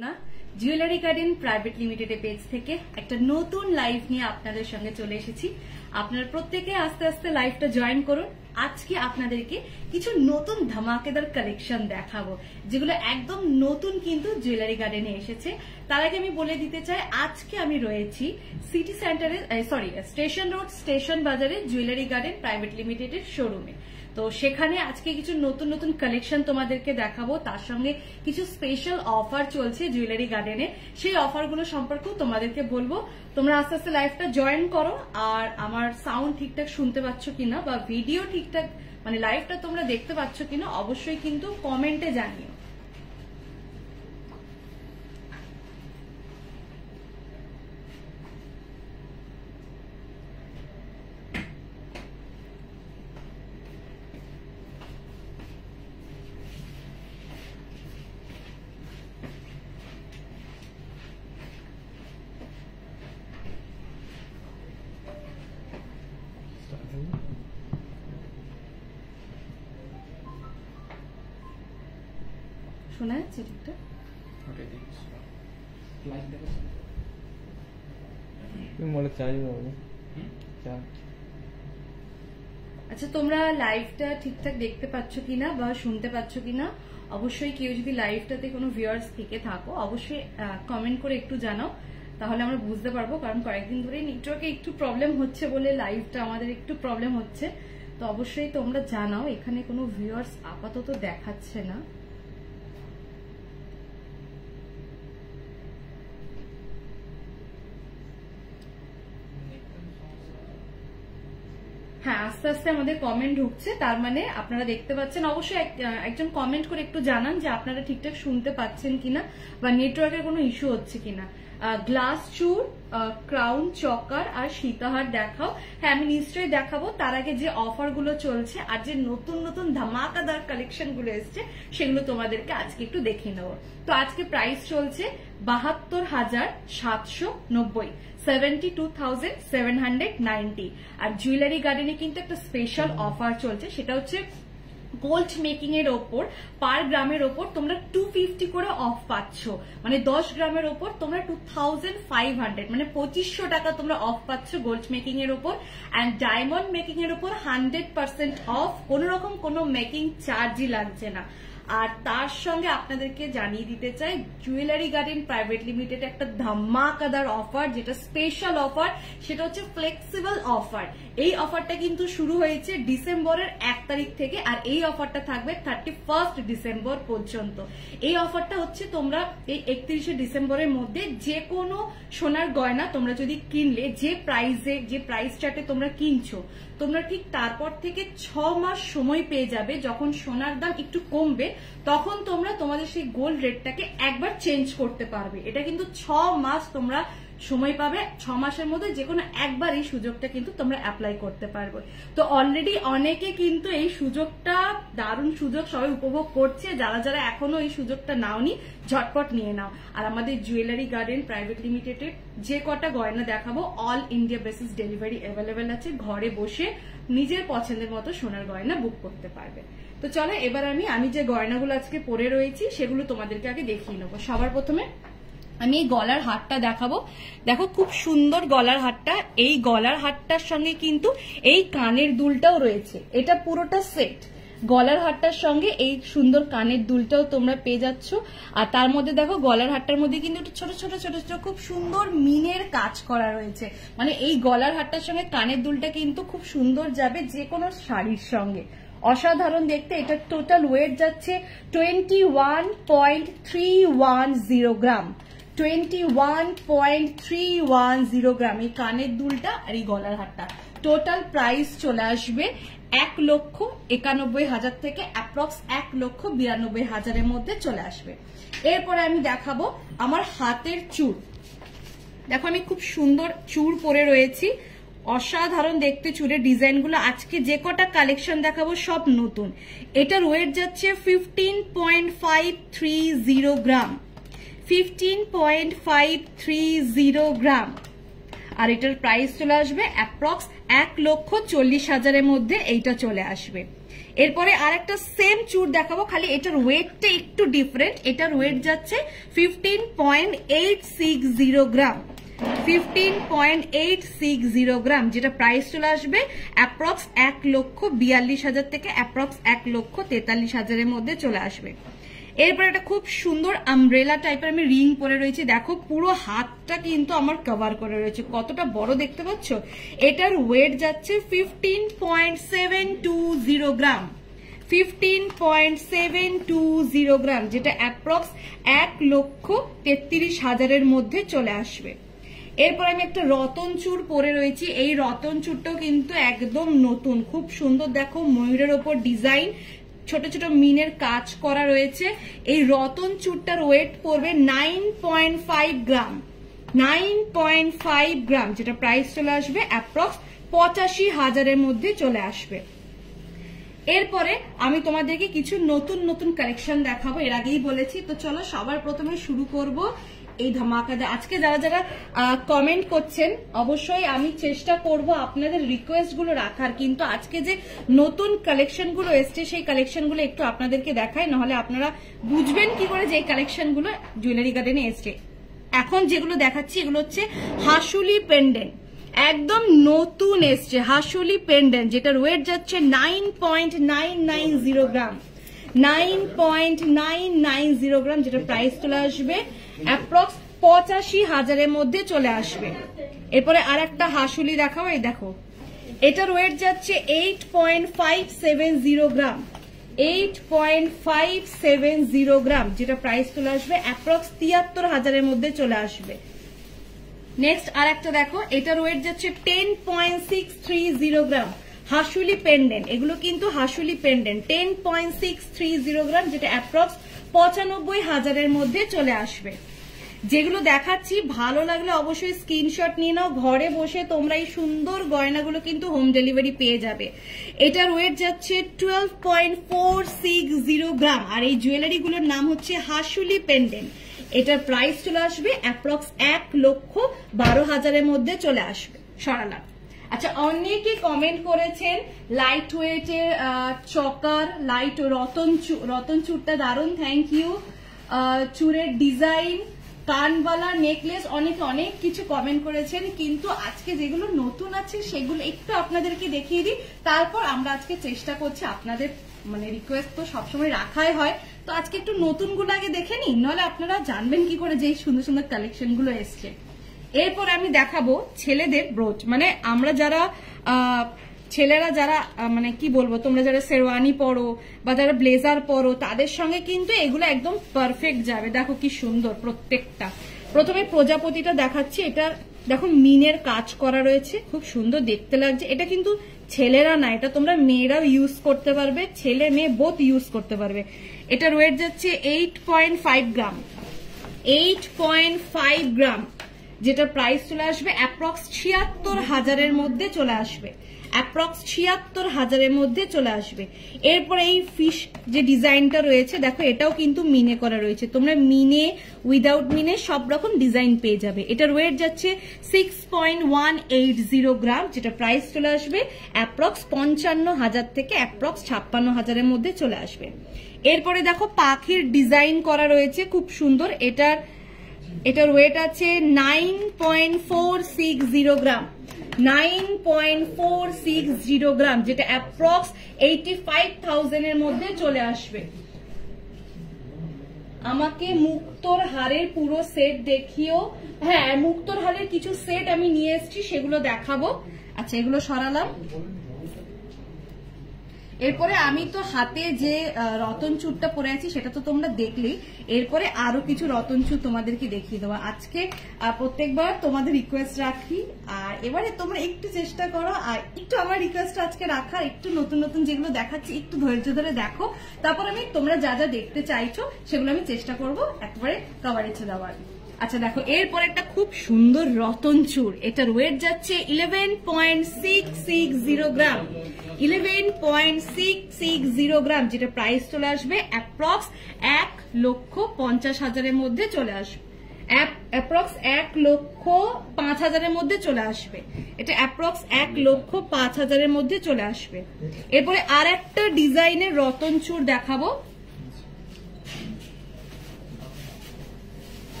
না jewellery garden private limited page থেকে একটা নতুন লাইভ নিয়ে আপনাদের সঙ্গে চলে এসেছি। আপনারা প্রত্যেকে আস্তে আস্তে লাইভটা জয়েন করুন। আজকে আপনাদেরকে কিছু নতুন ধামাকেদার কালেকশন দেখাবো, যেগুলো একদম নতুন কিন্তু জুয়েলারি গার্ডেনে এসেছে। তার আগে আমি বলে দিতে চাই, আজকে আমি রয়েছি সিটি সেন্টারে স্টেশন রোড স্টেশন বাজারে জুয়েলারি গার্ডেন প্রাইভেট লিমিটেডের শোরুমে। তো সেখানে আজকে কিছু নতুন নতুন কালেকশন তোমাদেরকে দেখাবো, তার সঙ্গে কিছু স্পেশাল অফার চলছে জুয়েলারি গার্ডেনে। সেই অফারগুলো সম্পর্কেও তোমাদেরকে বলবো। তোমরা আস্তে আস্তে লাইভটা জয়েন করো। আর আমার সাউন্ড ঠিকঠাক শুনতে পাচ্ছ কিনা বা ভিডিও ঠিকঠাক মানে লাইভটা তোমরা দেখতে পাচ্ছ কিনা অবশ্যই কিন্তু কমেন্টে জানিও। শোনা যাচ্ছে ঠিকঠাক? আচ্ছা, তোমরা লাইভটা ঠিকঠাক দেখতে পাচ্ছ কিনা বা শুনতে পাচ্ছ কিনা অবশ্যই কেউ যদি লাইভটাতে কোনো ভিউয়ার্স থেকে থাকো অবশ্যই কমেন্ট করে একটু জানাও, তাহলে আমরা বুঝতে পারবো। কারণ কয়েকদিন ধরে নেটওয়ার্কে একটু প্রবলেম হচ্ছে বলে লাইভটা আমাদের একটু প্রবলেম হচ্ছে। তো অবশ্যই তোমরা জানাও। এখানে কোনো ভিউয়ার্স আপাতত দেখাচ্ছে না। হ্যাঁ, আস্তে আস্তে আমাদের কমেন্ট ঢুকছে, তার মানে আপনারা দেখতে পাচ্ছেন। অবশ্যই একজন কমেন্ট করে একটু জানান যে আপনারা ঠিকঠাক শুনতে পাচ্ছেন কিনা বা নেটওয়ার্কের কোনো ইস্যু হচ্ছে কিনা। গ্লাস চুর, ক্রাউন চকার আর সীতাহার দেখাও। হ্যাঁ, আমি নিশ্চয়ই দেখাবো। তার আগে যে অফার গুলো চলছে আর যে নতুন নতুন ধামাকাদার কালেকশন গুলো এসছে সেগুলো তোমাদেরকে আজকে একটু দেখিয়ে নেবো। তো আজকে প্রাইস চলছে 72,790, 72,790। আর জুয়েলারি গার্ডেনে কিন্তু একটা স্পেশাল অফার চলছে, সেটা হচ্ছে গোল্ড মেকিং এর ওপর পার গ্রামের ওপর তোমরা 250 করে অফ পাচ্ছ। মানে 10 গ্রামের ওপর তোমরা 2500 মানে 2500 টাকা তোমরা অফ পাচ্ছ গোল্ড মেকিং এর ওপর। অ্যান্ড ডায়মন্ড মেকিং এর ওপর 100% অফ, কোন রকম কোনো মেকিং চার্জই লাগছে না। আর তার সঙ্গে আপনাদেরকে জানিয়ে দিতে চাই, জুয়েলারি গার্ডেন প্রাইভেট লিমিটেড একটা ধামাকাদার অফার, যেটা স্পেশাল অফার, সেটা হচ্ছে ফ্লেক্সিবল অফার। এই অফারটা কিন্তু শুরু হয়েছে ডিসেম্বরের 1 তারিখ থেকে, আর এই অফারটা থাকবে 31 ডিসেম্বর পর্যন্ত। এই অফারটা হচ্ছে তোমরা এই 31 ডিসেম্বরের মধ্যে যে কোনো সোনার গয়না তোমরা যদি কিনলে, যে প্রাইস চার্টে তোমরা কিনছো, তোমরা ঠিক তারপর থেকে 6 মাস সময় পেয়ে যাবে। যখন সোনার দাম একটু কমবে তখন তোমরা তোমাদের সেই গোল্ড রেটটাকে একবার চেঞ্জ করতে পারবে। এটা কিন্তু 6 মাস তোমরা সময় পাবে। 6 মাসের মধ্যে যে কোনো একবার এই সুযোগটা কিন্তু তোমরা অ্যাপ্লাই করতে পারবে। তো অলরেডি অনেকে কিন্তু এই সুযোগটা, দারুণ সুযোগ, সবাই উপভোগ করছে। যারা যারা এখনো এই সুযোগটা নাওনি, ঝটপট নিয়ে নাও। আর আমাদের জুয়েলারি গার্ডেন প্রাইভেট লিমিটেডের যে কটা গয়না দেখাবো, all India basis delivery available আছে। ঘরে বসে নিজের পছন্দের মতো সোনার গয়না বুক করতে পারবে। তো চলো এবার আমি যে গয়নাগুলো আজকে পরে রয়েছি সেগুলো তোমাদেরকে আগে দেখিয়ে নেবো। সবার প্রথমে আমি এই গলার হারটা দেখাবো। দেখো খুব সুন্দর গলার হারটা। এই গলার হারটার সঙ্গে কিন্তু এই কানের দুলটাও রয়েছে। এটা পুরোটা সেট। গলার হারটার সঙ্গে এই সুন্দর কানের দুলটাও তোমরা পেয়ে যাচ্ছ। আর তার মধ্যে দেখো গলার হারটার মধ্যে কিন্তু ছোট ছোট ছোট ছোট খুব সুন্দর মিনের কাজ করা রয়েছে। মানে এই গলার হারটার সঙ্গে কানের দুলটা কিন্তু খুব সুন্দর যাবে যে কোনো শাড়ির সঙ্গে। অসাধারণ দেখতে। এটা টোটাল ওয়েট যাচ্ছে 21.310 গ্রাম। 21.310 গ্রাম এই কানের দুলটা আর এই গলার হারটা। টোটাল প্রাইস চলে আসবে 1,91,000 থেকে অ্যাপ্রক্স 1,92,000 মধ্যে চলে আসবে। এরপরে আমি দেখাবো আমার হাতের চূড়। দেখো আমি খুব সুন্দর চূড় পরে রয়েছি। অসাধারণ দেখতে চূড়ের ডিজাইনগুলো। আজকে যে কটা কালেকশন দেখাবো সব নতুন। এটার ওয়েট যাচ্ছে 15.530 গ্রাম। 15.530 গ্রাম। আর এটার প্রাইস চলে আসবে অ্যাপ্রক্স 1,40,000 মধ্যে এইটা চলে আসবে। এরপরে আর একটা সেম চূড় দেখাবো, খালি এটার ওয়েটটা একটু ডিফারেন্ট। এটার ওয়েট যাচ্ছে 15.860 গ্রাম, 15.860 গ্রাম, যেটা প্রাইস চলে আসবে অ্যাপ্রক্স 1,42,000 থেকে অ্যাপ্রক্স 1,43,000 মধ্যে চলে আসবে। এরপর একটা খুব সুন্দর আমব্রেলা টাইপের আমি রিং পরে রয়েছে, দেখো পুরো হাতটা কিন্তু আমার কভার করে রয়েছে, কতটা বড় দেখতে পাচ্ছ। এটার ওয়েট যাচ্ছে 15.720 গ্রাম, 15.720 গ্রাম, যেটা অ্যাপ্রক্স 1,33,000 মধ্যে চলে আসবে। এরপর আমি একটা রতন চূড় পরে রয়েছি, এই রতন চূড়টাও কিন্তু একদম নতুন, খুব সুন্দর, দেখো ময়ূরের ওপর ডিজাইন, ছোট ছোট মিনের কাজ করা রয়েছে। এই রতন চূড়টার ওয়েট পড়বে 9.5 গ্রাম, 9.5 গ্রাম, যেটা প্রাইস চলে আসবে অ্যাপ্রক্স 85,000 মধ্যে চলে আসবে। এরপরে আমি তোমাদেরকে কিছু নতুন নতুন কালেকশন দেখাবো, এর আগেই বলেছি। তো চলো সবার প্রথমে শুরু করব এই ধামাকাদার। আজকে যারা যারা কমেন্ট করছেন, অবশ্যই আমি চেষ্টা করব আপনাদের রিকোয়েস্ট গুলো রাখার, কিন্তু আজকে যে নতুন কালেকশন গুলো এসছে সেই কালেকশন গুলো একটু আপনাদেরকে দেখাই, নাহলে আপনারা বুঝবেন কি করে যে এই কালেকশন গুলো জুয়েলারি গার্ডেনে এসছে। এখন যেগুলো দেখাচ্ছি এগুলো হচ্ছে হাসুলি পেন্ডেন্ট, একদম নতুন এসছে হাসুলি পেন্ডেন্ট, যেটার ওয়েট যাচ্ছে 9.990 গ্রাম, 9.990 গ্রাম, যেটা প্রাইস চলে আসবে অ্যাপ্রক্স 85,000 মধ্যে চলে আসবে। এরপরে আর একটা হাসুলি দেখাবো, এই দেখো এটার ওয়েট যাচ্ছে 8.570 গ্রাম, 8.570 গ্রাম, যেটা প্রাইস চলে আসবে অ্যাপ্রক্স 73,000 মধ্যে চলে আসবে। নেক্সট আর একটা দেখো, এটার ওয়েট যাচ্ছে 10.630 গ্রাম, হাসুলি পেন্ডেন্ট, এগুলো কিন্তু হাসুলি পেন্ডেন্ট, 10.630 গ্রাম, যেটা অ্যাপ্রক্স 95,000 মধ্যে চলে আসবে। যেগুলো দেখাচ্ছি ভালো লাগলে অবশ্যই স্ক্রিনশট নিয়ে নাও, ঘরে বসে তোমরা এই সুন্দর গয়নাগুলো কিন্তু হোম ডেলিভারি পেয়ে যাবে। এটার ওয়েট যাচ্ছে 12.460 গ্রাম, আর এই জুয়েলারিগুলোর নাম হচ্ছে হাসুলি পেন্ডেন্ট। এটার প্রাইস চলে আসবে অ্যাপ্রক্স 1,12,000 মধ্যে চলে আসবে। সরালাম। আচ্ছা, অনেকে কমেন্ট করেছেন লাইট ওয়েটের চকার, লাইট রতন চূড়টা দারুণ, থ্যাংক ইউ। চূড়ের ডিজাইন, কানবালা, নেকলেস, অনেকে অনেক কিছু কমেন্ট করেছেন, কিন্তু আজকে যেগুলো নতুন আছে সেগুলো একটু আপনাদেরকে দেখিয়ে দিই, তারপর আমরা আজকে চেষ্টা করছি, আপনাদের মানে রিকোয়েস্ট তো সবসময় রাখাই হয়, তো আজকে একটু নতুনগুলো আগে দেখে নিই, নাহলে আপনারা জানবেন কি করে যে এই সুন্দর সুন্দর কালেকশন গুলো এসছে। এরপর আমি দেখাবো ছেলেদের ব্রোচ, মানে আমরা যারা ছেলেরা যারা মানে কি বলবো, তোমরা যারা শেরওয়ানি পরো বা যারা ব্লেজার পরো তাদের সঙ্গে কিন্তু এগুলো একদম পারফেক্ট যাবে। দেখো কি সুন্দর প্রত্যেকটা। প্রথমে প্রজাপতিটা দেখাচ্ছি, এটা দেখো মিনের কাজ করা রয়েছে, খুব সুন্দর দেখতে লাগছে। এটা কিন্তু ছেলেরা না, এটা তোমরা মেয়েরাও ইউজ করতে পারবে, ছেলে মেয়ে বোথ ইউজ করতে পারবে। এটার ওয়েট যাচ্ছে 8.5 গ্রাম, 8.5 গ্রাম, যেটা প্রাইস চলে আসবে অ্যাপ্রক্স 76,000 মধ্যে চলে আসবে, অ্যাপ্রক্স 76,000 মধ্যে চলে আসবে। এরপরে এই ফিশ যে ডিজাইনটা রয়েছে দেখো, এটাও কিন্তু মিনে করা রয়েছে, তোমরা মিনে উইদাউট মিনে সব রকম ডিজাইন পেয়ে যাবে। এটার ওয়েট যাচ্ছে 6.180 গ্রাম, যেটা প্রাইস চলে আসবে অ্যাপ্রক্স 55,000 থেকে অ্যাপ্রক্স 56,000 মধ্যে চলে আসবে। এরপরে দেখো পাখির ডিজাইন করা রয়েছে, খুব সুন্দর। এটার ওয়েট আছে 9.460 গ্রাম, 9.460 গ্রাম, যেটা অ্যাপ্রক্স 85,000 মধ্যে চলে আসবে। আমাকে মুক্তোর হারের পুরো সেট দেখিও। হ্যাঁ, মুক্তোর হারের কিছু সেট আমি নিয়ে এসেছি, সেগুলো দেখাবো। আচ্ছা, এগুলো সরালাম। এরপরে আমি তো হাতে যে রতন চূড়টা পরে আছি সেটা তো তোমরা দেখলেই, এরপরে আরো কিছু রতন চূড় তোমাদেরকে দেখিয়ে দেবো। আজকে প্রত্যেকবার তোমাদের রিকোয়েস্ট রাখি, আর এবারে তোমরা একটু চেষ্টা করো, আর একটু আমার রিকোয়েস্ট আজকে রাখার, একটু নতুন নতুন যেগুলো দেখাচ্ছি একটু ধৈর্য ধরে দেখো, তারপর আমি তোমরা যা যা দেখতে চাইছো সেগুলো আমি চেষ্টা করবো একবারে কভারেজে দেওয়ার। আচ্ছা দেখো, এরপর একটা খুব সুন্দর রতন চূড়, এটার ওয়েট যাচ্ছে 11.660 গ্রাম, 11.660 গ্রাম, যেটা প্রাইস চলে আসবে অ্যাপ্রক্স 1,50,000 মধ্যে চলে আসবে, অ্যাপ্রক্স 1,05,000 মধ্যে চলে আসবে। এটা অ্যাপ্রক্স 1,05,000 মধ্যে চলে আসবে। এরপরে আর একটা ডিজাইনের রতন চূড় দেখাবো।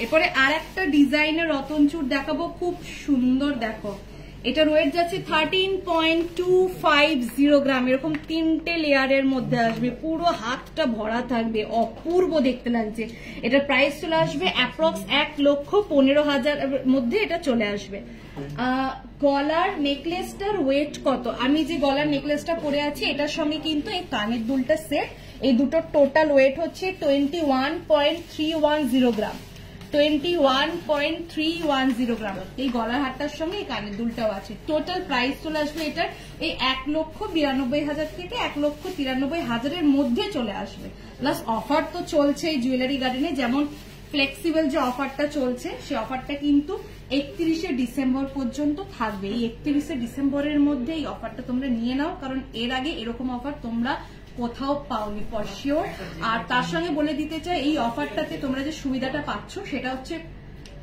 এরপরে আর একটা ডিজাইনের রতন চূড় দেখাবো, খুব সুন্দর। দেখো এটার ওয়েট যাচ্ছে 13.250 গ্রাম। এরকম 3টে লেয়ারের মধ্যে আসবে, পুরো হাতটা ভরা থাকবে, অপূর্ব দেখতে লাগছে। এটার প্রাইস চলে আসবে অ্যাপ্রক্স 1,15,000 মধ্যে এটা চলে আসবে। গলার নেকলেসটার ওয়েট কত? আমি যে গলার নেকলেসটা পরে আছি এটার সঙ্গে কিন্তু এই কানের দুলটা সেট, এই দুটোর টোটাল ওয়েট হচ্ছে 21.310 গ্রাম। 21.310 গ্রাম। এই গলার হারটার সঙ্গে এই কানের দুলটাও আছে। টোটাল প্রাইস চলে আসবে এটার এই 1,92,000 থেকে 1,93,000 মধ্যে চলে আসবে। প্লাস অফার তো চলছে এই জুয়েলারি গার্ডেনে, যেমন ফ্লেক্সিবল যে অফারটা চলছে সেই অফারটা কিন্তু 31শে ডিসেম্বর পর্যন্ত থাকবে। এই 31শে ডিসেম্বরের মধ্যে এই অফারটা তোমরা নিয়ে নাও, কারণ এর আগে এরকম অফার তোমরা কোথাও পাওনি ফর শিওর। আর তার সঙ্গে বলে দিতে চাই এই অফারটাতে তোমরা যে সুবিধাটা পাচ্ছ সেটা হচ্ছে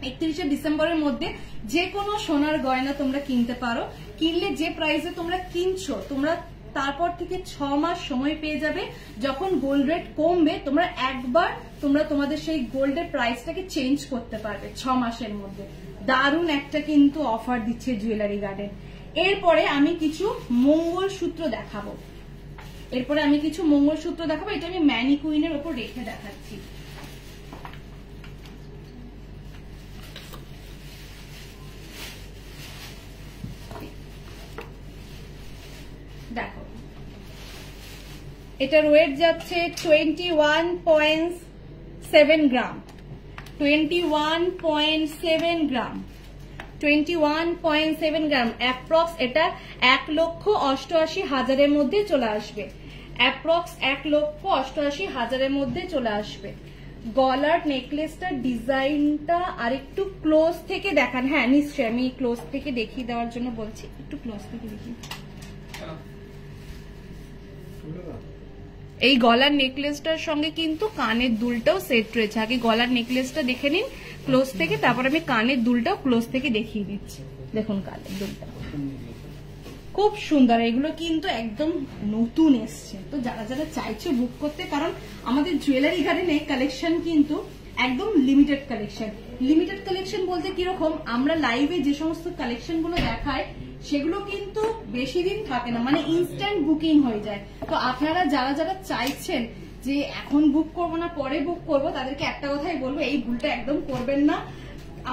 31শে ডিসেম্বরের মধ্যে যে কোনো সোনার গয়না তোমরা কিনতে পারো। কিনলে যে প্রাইসে তোমরা কিনছো তোমরা তারপর থেকে 6 মাস সময় পেয়ে যাবে। যখন গোল্ড রেট কমবে তোমরা একবার তোমাদের সেই গোল্ডের প্রাইসটাকে চেঞ্জ করতে পারবে 6 মাসের মধ্যে। দারুণ একটা কিন্তু অফার দিচ্ছে জুয়েলারি গার্ডেন। এরপরে আমি কিছু মঙ্গলসূত্র দেখাবো। এটা আমি ম্যানিকুইনের উপর রেখে দেখাচ্ছি। দেখো এটার ওয়েট যাচ্ছে 21.7 গ্রাম। 21.7 গ্রাম। 21.7 গ্রাম। অ্যাপ্রক্স এটা 1,88,000 মধ্যে চলে আসবে। অ্যাপ্রক্স 1,88,000 মধ্যে চলে আসবে। গলার নেকলেসটার ডিজাইনটা আরেকটু ক্লোজ থেকে দেখান। হ্যাঁ নিশ্চয়ই, আমি ক্লোজ থেকে দেখিয়ে দেওয়ার জন্য বলছি, একটু ক্লোজ থেকে দেখি। এই গলার নেকলেসটার সঙ্গে কিন্তু কানের দুলটাও সেট রয়েছে। আগে গলার নেকলেসটা দেখে নিন ক্লোজ থেকে, তারপর আমি কানের দুলটাও ক্লোজ থেকে দেখিয়ে দিচ্ছি। দেখুন কানের দুলটা খুব সুন্দর। এগুলো কিন্তু একদম নতুন এসছে, তো যারা যারা চাইছে বুক করতে, কারণ আমাদের জুয়েলারি গার্ডেনে কালেকশন কিন্তু একদম লিমিটেড কালেকশন। লিমিটেড কালেকশন বলতে কিরকম, আমরা লাইভে যে সমস্ত কালেকশন গুলো দেখাই সেগুলো কিন্তু বেশি দিন থাকে না, মানে ইনস্ট্যান্ট বুকিং হয়ে যায়। তো আপনারা যারা যারা চাইছেন যে এখন বুক করবো না পরে বুক করবো, তাদেরকে একটা কথাই বলবো, এই ভুলটা একদম করবেন না।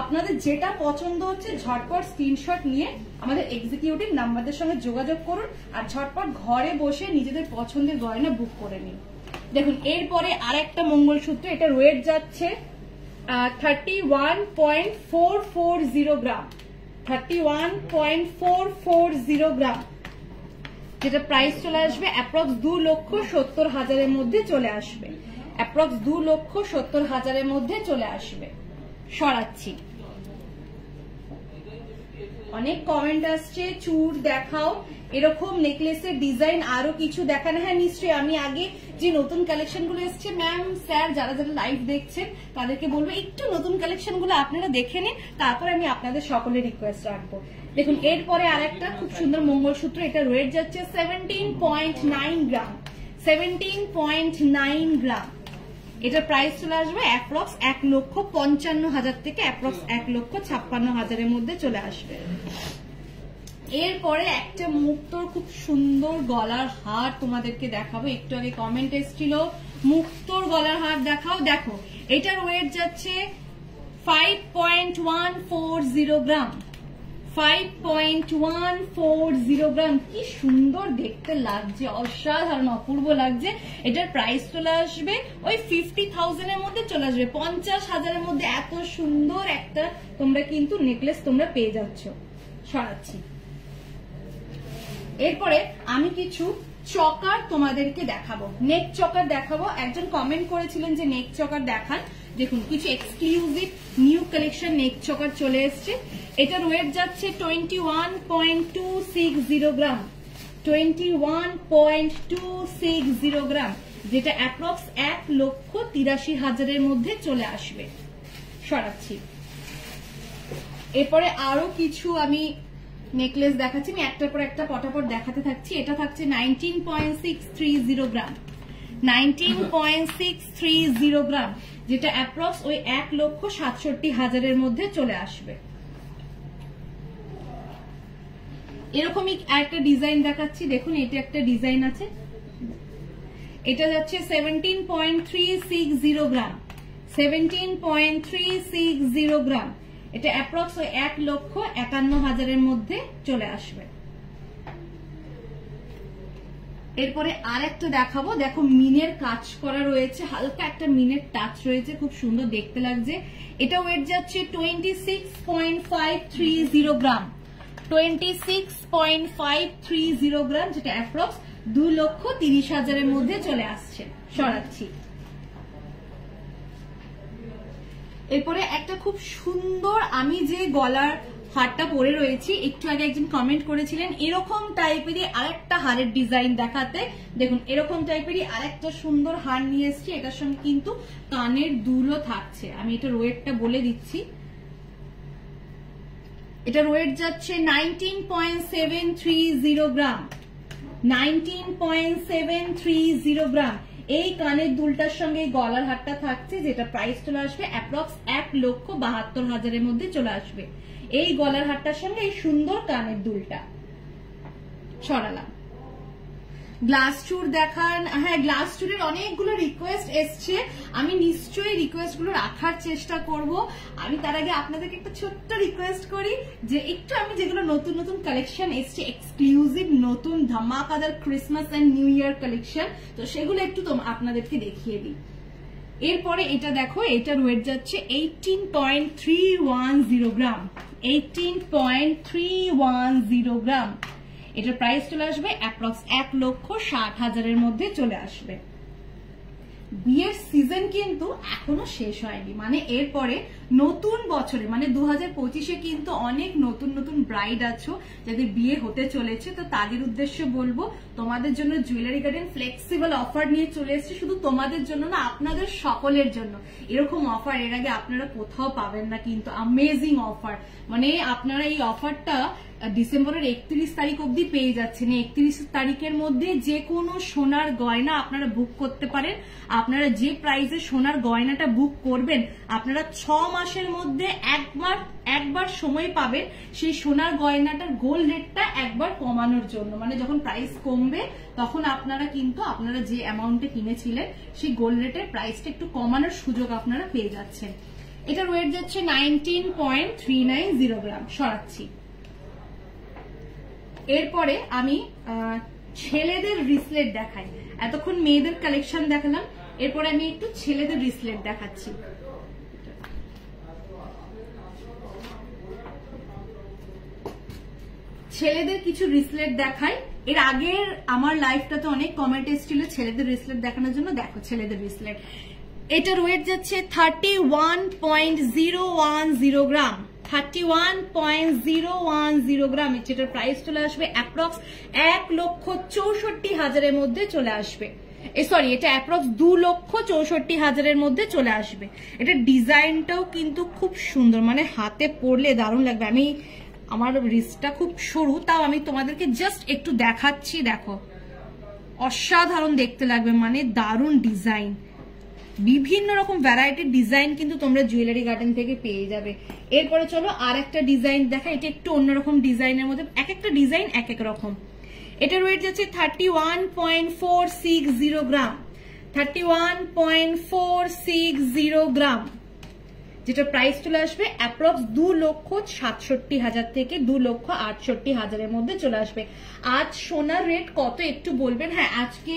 আপনাদের যেটা পছন্দ হচ্ছে ঝটপট স্ক্রিনশট নিয়ে আমাদের এক্সিকিউটিভ নাম্বারদের সঙ্গে যোগাযোগ করুন আর ঝটপট ঘরে বসে নিজেদের পছন্দের গয়না বুক করে নিন। দেখুন এরপরে আর একটা মঙ্গলসূত্র, এটার ওয়েট যাচ্ছে 31.440 গ্রাম। 31.440 গ্রাম, যেটা প্রাইস চলে আসবে অ্যাপ্রক্স 2,70,000 মধ্যে চলে আসবে। অ্যাপ্রক্স 2,70,000 মধ্যে চলে আসবে। সরাচ্ছি। অনেক কমেন্ট আসছে চূড় দেখাও, এরকম নেকলেসের ডিজাইন আরো কিছু দেখানো। হ্যাঁ নিশ্চয়ই, আমি আগে যে নতুন কালেকশন গুলো এসছে ম্যাম স্যার যারা যারা লাইভ দেখছেন তাদেরকে বলবো একটু নতুন কালেকশন গুলো আপনারা দেখে নিন, তারপর আমি আপনাদের সকলের রিকোয়েস্ট রাখবো। দেখুন এরপরে আর একটা খুব সুন্দর মঙ্গলসূত্র, এটা ওয়েট যাচ্ছে 17.9 গ্রাম। 17.9 গ্রাম। এটার প্রাইস চলে আসবে অ্যাপ্রক্স 1,55,000 থেকে অ্যাপ্রক্স 1,56,000 মধ্যে চলে আসবে। এরপরে একটা মুক্তোর খুব সুন্দর গলার হার তোমাদেরকে দেখাবো। একটু আগে কমেন্ট এসেছিল মুক্তোর গলার হার দেখাও। দেখো এটার ওয়েট যাচ্ছে 5.140 গ্রাম। 5.140 গ্রাম। কি সুন্দর দেখতে লাগছে, অসাধারণ অপূর্ব লাগছে। এটার প্রাইস চলে আসবে ওই 50,000 মধ্যে চলে আসবে। 50,000 মধ্যে এত সুন্দর একটা তোমরা কিন্তু নেকলেস তোমরা পেয়ে যাচ্ছ। সরাচ্ছি। এরপরে আমি কিছু চকার তোমাদেরকে দেখাবো, নেক চকার দেখাবো। একজন কমেন্ট করেছিলেন যে নেক চকার দেখান। দেখুন কিছু এক্সক্লুসিভ নিউ কালেকশন নেক চকার চলে এসছে। এটার ওয়েট যাচ্ছে 21.260 গ্রাম। 21.260 গ্রাম, যেটা অ্যাপ্রক্স 1,83,000 মধ্যে চলে আসবে। সরাচ্ছি। এরপরে আরো কিছু আমি নেকলেস দেখাচ্ছি, আমি একটার পর একটা পটাপট দেখাতে থাকছি। এটা থাকছে 19.630 গ্রাম, 19.630 গ্রাম, যেটা অ্যাপ্রক্স ওই 1,67,000 মধ্যে চলে আসবে। এরকমই একটা ডিজাইন দেখাচ্ছি, দেখুন এটা একটা ডিজাইন আছে, এটা যাচ্ছে 17.360 গ্রাম, 17.360 গ্রাম, এটা অ্যাপ্রক্স ওই 1,51,000 মধ্যে চলে আসবে। এরপরে আর একটা দেখাবো, দেখো মিনের কাজ করা রয়েছে, হালকা একটা মিনের টাচ রয়েছে, খুব সুন্দর দেখতে লাগছে। এটা ওয়েট যাচ্ছে 26.530 গ্রাম, 26.530 গ্রাম, যেটা অ্যাপ্রক্স 2,30,000 মধ্যে চলে আসছে। সরাচ্ছি। এরপরে একটা খুব সুন্দর, আমি যে গলার হারটা পরে রয়েছি, একটু আগে একজন কমেন্ট করেছিলেন এরকম টাইপেরই আরেকটা হারের ডিজাইন দেখাতে, দেখুন এরকম টাইপেরই আরেকটা সুন্দর হার নিয়ে এসেছি। এটার সঙ্গে কিন্তু কানের দুলও থাকছে, আমি এটা ওয়েটটা বলে দিচ্ছি। এটার ওয়েট যাচ্ছে 19.730 গ্রাম, 19.730 গ্রাম। এই কানের দুলটার সঙ্গে গলার হারটা থাকছে, যেটা প্রাইস চলে আসবে অ্যাপ্রক্স 1,72,000 মধ্যে চলে আসবে। এই গলার হারটার সঙ্গে এই সুন্দর কানের দুলটা। সরালাম। গ্লাস চুর দেখান। হ্যাঁ, গ্লাস চুরের অনেকগুলো রিকোয়েস্ট এসছে, আমি নিশ্চয়ই রিকোয়েস্ট গুলো রাখার চেষ্টা করব। আমি তার আগে আপনাদেরকে একটা ছোট্ট রিকোয়েস্ট করি যে একটু আমি যেগুলো নতুন নতুন কালেকশন এসছে, এক্সক্লুসিভ নতুন ধামাকাদার Christmas and new year collection, তো সেগুলো একটু আপনাদেরকে দেখিয়ে দিই। এরপরে এটা দেখো, এটার ওয়েট যাচ্ছে 18.310 গ্রাম, 18.310 গ্রাম। এটার প্রাইস চলে আসবে অ্যাপ্রক্স 1,60,000 মধ্যে চলে আসবে। বিয়ের সিজন কিন্তু এখনো শেষ হয়নি, মানে এরপরে নতুন বছরে মানে 2025-এ কিন্তু অনেক নতুন নতুন ব্রাইড আছো যাদের বিয়ে হতে চলেছে, তো তাদের উদ্দেশ্যে বলবো তোমাদের জন্য জুয়েলারি গার্ডেন ফ্লেক্সিবল অফার নিয়ে চলে এসেছে, শুধু তোমাদের জন্য না, আপনাদের সকলের জন্য। এরকম অফার এর আগে আপনারা কোথাও পাবেন না, কিন্তু অ্যামেজিং অফার। মানে আপনারা এই অফারটা ডিসেম্বরের 31 তারিখ অবধি পেয়ে যাচ্ছেন। 31 তারিখের মধ্যে যে কোনো সোনার গয়না আপনারা বুক করতে পারেন। আপনারা যে প্রাইসে সোনার গয়নাটা বুক করবেন, আপনারা 6 মাসের মধ্যে একবার সময় পাবেন সেই সোনার গয়নাটার গোল্ড রেটটা একবার কমানোর জন্য। মানে যখন প্রাইস কমবে তখন আপনারা কিন্তু আপনারা যে অ্যামাউন্টে কিনেছিলেন সেই গোল্ড রেটের প্রাইসটা একটু কমানোর সুযোগ আপনারা পেয়ে যাচ্ছেন। এটার ওয়েট যাচ্ছে 19.390 গ্রাম। সরাচ্ছি। এরপরে আমি ছেলেদের রিসলেট দেখাই, এতক্ষণ মেয়েদের কালেকশন দেখালাম, এরপরে আমি একটু ছেলেদের রিসলেট দেখাচ্ছি। ছেলেদের কিছু রিসলেট দেখাই। এর আগের আমার লাইফটাতে অনেক কমেন্ট এসেছিল ছেলেদের রিসলেট দেখানোর জন্য। দেখো ছেলেদের রিসলেট, এটার ওয়েট যাচ্ছে 31.010 গ্রাম, 31.010 গ্রাম, যেটার প্রাইস চলে আসবে অ্যাপ্রক্স 1,64,000 মধ্যে চলে আসবে। সরি, এটা অ্যাপ্রক্স 2,64,000 মধ্যে চলে আসবে। এটা ডিজাইনটাও কিন্তু খুব সুন্দর, মানে হাতে পরলে দারুণ লাগবে। আমি আমার রিস্টটা খুব সরু, তাও আমি তোমাদেরকে জাস্ট একটু দেখাচ্ছি। দেখো অসাধারণ দেখতে লাগবে, মানে দারুণ ডিজাইন। বিভিন্ন রকম ভ্যারাইটির ডিজাইন কিন্তু তোমরা জুয়েলারি গার্ডেন থেকে পেয়ে যাবে। এরপরে চলো আর একটা ডিজাইন দেখা, এটা একটু অন্যরকম ডিজাইনের মধ্যে, এক একটা ডিজাইন এক এক রকম। এটার ওয়েট যাচ্ছে 31.460 গ্রাম, 31.460 গ্রাম, যেটা প্রাইস চলে আসবে অ্যাপ্রক্স 2,67,000 থেকে 2,68,000 মধ্যে চলে আসবে। আজ সোনার রেট কত একটু বলবেন? হ্যাঁ, আজকে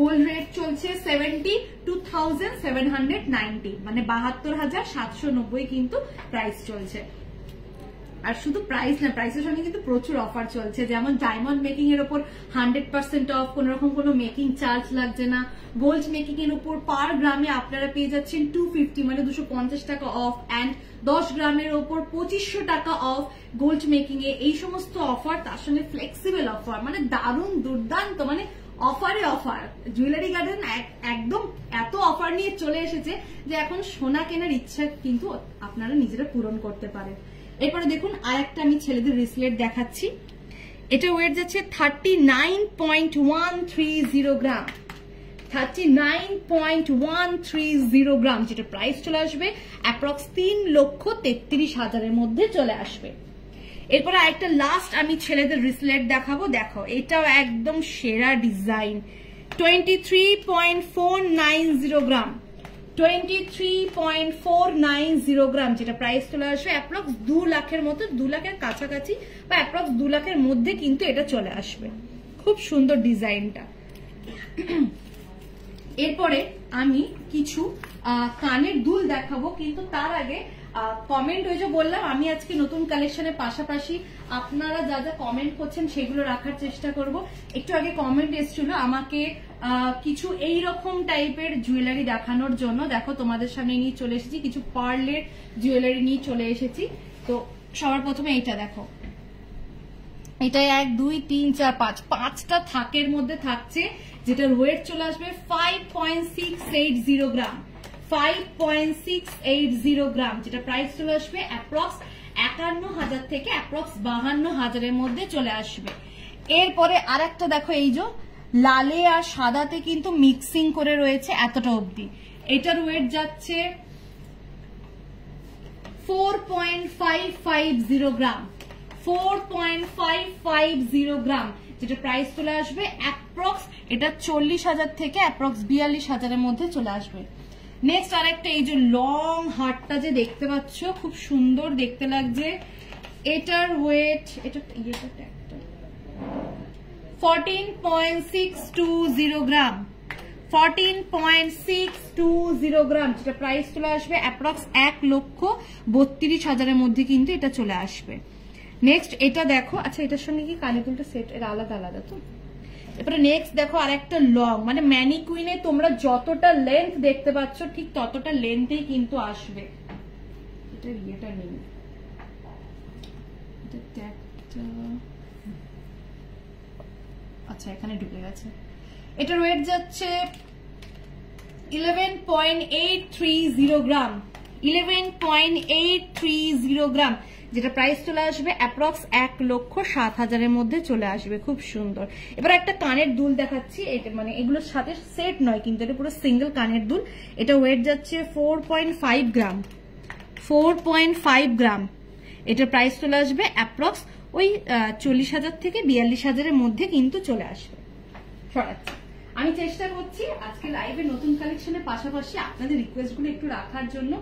গোল্ড রেট চলছে 72,790, মানে 72,790 কিন্তু প্রাইস চলছে। আর শুধু প্রাইস না, প্রাইসের সঙ্গে কিন্তু প্রচুর অফার চলছে, যেমন ডায়মন্ড মেকিং এর উপর 100% অফ, কোন রকম কোনো মেকিং চার্জ লাগছে না। গোল্ড মেকিং এর উপর পার গ্রামে আপনারা পেয়ে যাচ্ছেন 250, মানে 250 টাকা অফ, অ্যান্ড 10 গ্রামের ওপর 2500 টাকা অফ গোল্ড মেকিং এ। এই সমস্ত অফার, তার সঙ্গে ফ্লেক্সিবল অফার, মানে দারুণ দুর্দান্ত, মানে অফারে অফার। জুয়েলারি গার্ডেন একদম এত অফার নিয়ে চলে এসেছে যে এখন সোনা কেনার ইচ্ছা কিন্তু আপনারা নিজেরা পূরণ করতে পারেন। এরপরে দেখুন আরেকটা আমি ছেলেদের রিসলেট দেখাচ্ছি। এটা ওয়েট যাচ্ছে 39.130 গ্রাম, 39.130 গ্রাম, যেটা প্রাইস চলে আসবে অ্যাপ্রক্স 3,33,000-এর মধ্যে চলে আসবে। এরপরে আরেকটা লাস্ট আমি ছেলেদের রিসলেট দেখাবো। দেখো এটাও একদম সেরা ডিজাইন, 23.490 গ্রাম, 23.490 গ্রাম, যেটা প্রাইস চলে আসবে অ্যাপ্রক্স 2 লাখের মতো, 2 লাখের কাছাকাছি বা অ্যাপ্রক্স 2 লাখের মধ্যে কিন্তু এটা চলে আসবে। খুব সুন্দর ডিজাইনটা। এরপরে আমি কিছু কানের দুল দেখাবো, কিন্তু তার আগে কমেন্ট ওই যে বললাম আমি আজকে নতুন কালেকশনের পাশাপাশি আপনারা যা যা কমেন্ট করছেন সেগুলো রাখার চেষ্টা করব। একটু আগে কমেন্ট এসেছিল আমাকে কিছু এই রকম টাইপের জুয়েলারি দেখানোর জন্য। দেখো তোমাদের সামনে নিয়ে চলে এসেছি কিছু পার্লের জুয়েলারি নিয়ে চলে এসেছি। তো সবার প্রথমে এইটা দেখো, এটা 1 2 3 4 5 5টা থাকের মধ্যে থাকছে, যেটার ওয়েট চলে আসবে 5.680 গ্রাম, 5.680 গ্রাম, যেটা প্রাইস চলে আসবে অ্যাপ্রক্স 51,000 থেকে অ্যাপ্রক্স 52,000-এর মধ্যে চলে আসবে। এরপরে আরেকটা দেখো, এই যে লালে আর সাদাতে কিন্তু মিক্সিং করে রয়েছে এতটা অবধি। এটার ওয়েট যাচ্ছে 4.550 গ্রাম, 4.550 গ্রাম, যেটা প্রাইস চলে আসবে অ্যাপ্রক্স এটা 40,000 থেকে অ্যাপ্রক্স 42,000-এর মধ্যে চলে আসবে। নেক্সট আরেকটা এই যে লং হারটা যে দেখতে পাচ্ছ, খুব সুন্দর দেখতে লাগছে। এটার ওয়েট এটা 14.620 গ্রাম, 14.620 গ্রাম, যেটা প্রাইস চলে আসবে অ্যাপ্রক্স 1,32,000-এর মধ্যে কিন্তু এটা চলে আসবে। নেক্সট এটা দেখো, আচ্ছা এটার সঙ্গে কি কানের দুলটা সেট এর আলাদা আলাদা তো। এরপরে নেক্সট দেখো আরেকটা লং, মানে ম্যানিকুইনে তোমরা যতটা লেন্থ দেখতে পাচ্ছ ঠিক ততটা লেন্থেই কিন্তু আসবে। এটা ইয়েটা নেই, আচ্ছা এখানে ঢুকে গেছে। এটার ওয়েট যাচ্ছে 11.830 গ্রাম, 11.830 গ্রাম, যেটা প্রাইস চলে আসবে অ্যাপ্রক্স 1,07,000-এর মধ্যে চলে আসবে। খুব সুন্দর। এবার একটা কানের দুল দেখাচ্ছি, এটা মানে এগুলোর সাথে সেট নয় কিন্তু এটা পুরো সিঙ্গেল কানের দুল। এটা ওয়েট যাচ্ছে 4.5 গ্রাম, 4.5 গ্রাম, এটার প্রাইস চলে আসবে অ্যাপ্রক্স ওই 40,000 থেকে 42,000-এর মধ্যে কিন্তু চলে আসবে। সরাচ্ছি, আমি চেষ্টা করছি আজকে লাইভে নতুন কালেকশনের পাশাপাশি আপনাদের রিকোয়েস্ট গুলো একটু রাখার জন্য।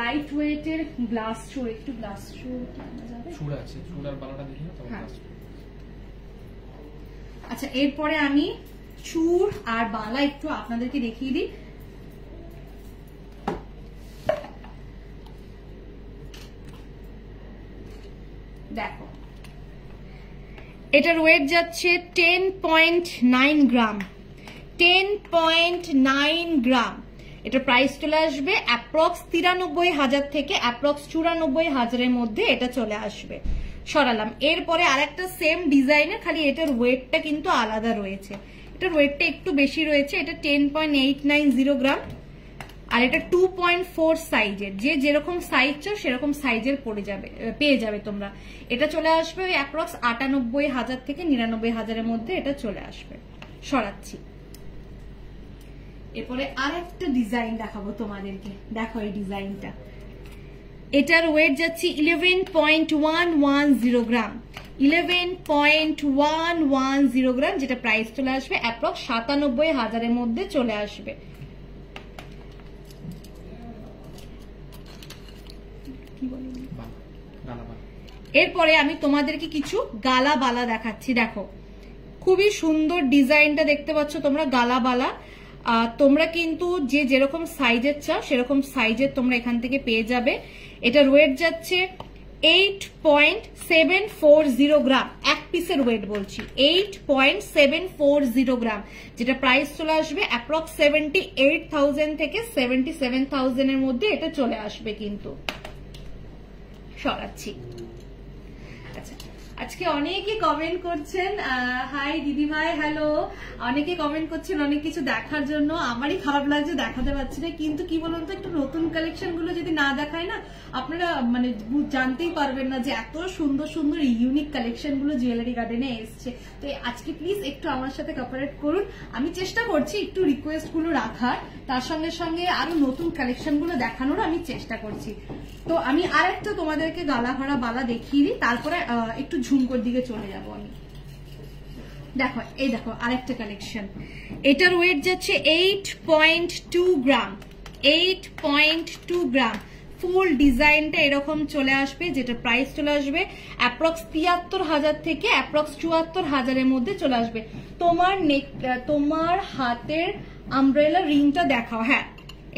লাইট ওয়েটের গ্লাস শো, একটু গ্লাস শো আছে, আচ্ছা এরপরে আমি চূড় আর বালা একটু আপনাদেরকে দেখিয়ে দিই। দেখো এটার ওয়েট যাচ্ছে 10.9 গ্রাম, 10.9 গ্রাম, এটা প্রাইস চলে আসবে অ্যাপ্রক্স 93,000 থেকে অ্যাপ্রক্স 94,000-এর মধ্যে এটা চলে আসবে। সরালাম। এরপরে আরেকটা সেম ডিজাইনের, খালি এটার ওয়েটটা কিন্তু আলাদা রয়েছে, এটার ওয়েটটা একটু বেশি রয়েছে। এটা 10.890 গ্রাম, আর এটা 2.4 সাইজের, যে যেরকম সাইজ চাও সেরকম সাইজের পেয়ে যাবে তোমরা। এটা চলে আসবে ওই অ্যাপ্রক্স 98,000 থেকে 99,000-এর মধ্যে এটা চলে আসবে। সরাচ্ছি। এরপরে আরেকটা ডিজাইন দেখাবো তোমাদেরকে। দেখো এই ডিজাইনটা, এটার ওয়েট যাচ্ছে 11.110 গ্রাম, 11.110 গ্রাম, যেটা প্রাইস চলে আসবে অ্যাপ্রক্স 97,000-এর মধ্যে চলে আসবে। এরপরে আমি তোমাদেরকে কিছু গালা বালা দেখাচ্ছি। দেখো খুবই সুন্দর ডিজাইনটা দেখতে পাচ্ছ তোমরা, গালা বালা। তোমরা কিন্তু যে যেরকম সাইজের চাও সেরকম সাইজের তোমরা এখান থেকে পেয়ে যাবে। এটার ওয়েট যাচ্ছে 8.740 গ্রাম, এক পিসের ওয়েট বলছি, 8.740 গ্রাম, যেটা প্রাইস চলে আসবে অ্যাপ্রক্স 78,000 থেকে 77,000-এর মধ্যে এটা চলে আসবে কিন্তু। সরাচ্ছি। আচ্ছা আজকে অনেকে কমেন্ট করছেন, হাই দিদি ভাই, হ্যালো, অনেকে কমেন্ট করছেন অনেক কিছু দেখার জন্য। আমারই খারাপ লাগছে দেখাতে পারছি না, কিন্তু কি বলুন তো, একটু নতুন কালেকশন গুলো যদি না দেখায় না, আপনারা মানে জানতেই পারবেন না যে এত সুন্দর সুন্দর ইউনিক কালেকশন গুলো জুয়েলারি গার্ডেনে এসছে। তো আজকে প্লিজ একটু আমার সাথে কোঅপারেট করুন, আমি চেষ্টা করছি একটু রিকোয়েস্ট গুলো রাখার, তার সঙ্গে সঙ্গে আরো নতুন কালেকশন গুলো দেখানোর আমি চেষ্টা করছি। তো আমি আর একটা তোমাদেরকে গালা ভরা বালা দেখিয়ে দিই, তারপরে একটু ঝুমকোর দিকে চলে যাব আমি। দেখো এই দেখো আরেকটা কালেকশন, এটার ওয়েট যাচ্ছে 8.2 গ্রাম, 8.2 গ্রাম। ফুল ডিজাইনটা এরকম চলে আসবে, যেটা প্রাইস চলে আসবে অ্যাপ্রক্স 73,000 থেকে অ্যাপ্রক্স 74,000-এর মধ্যে চলে আসবে। তোমার হাতের আমব্রেলা রিংটা দেখাও। হ্যাঁ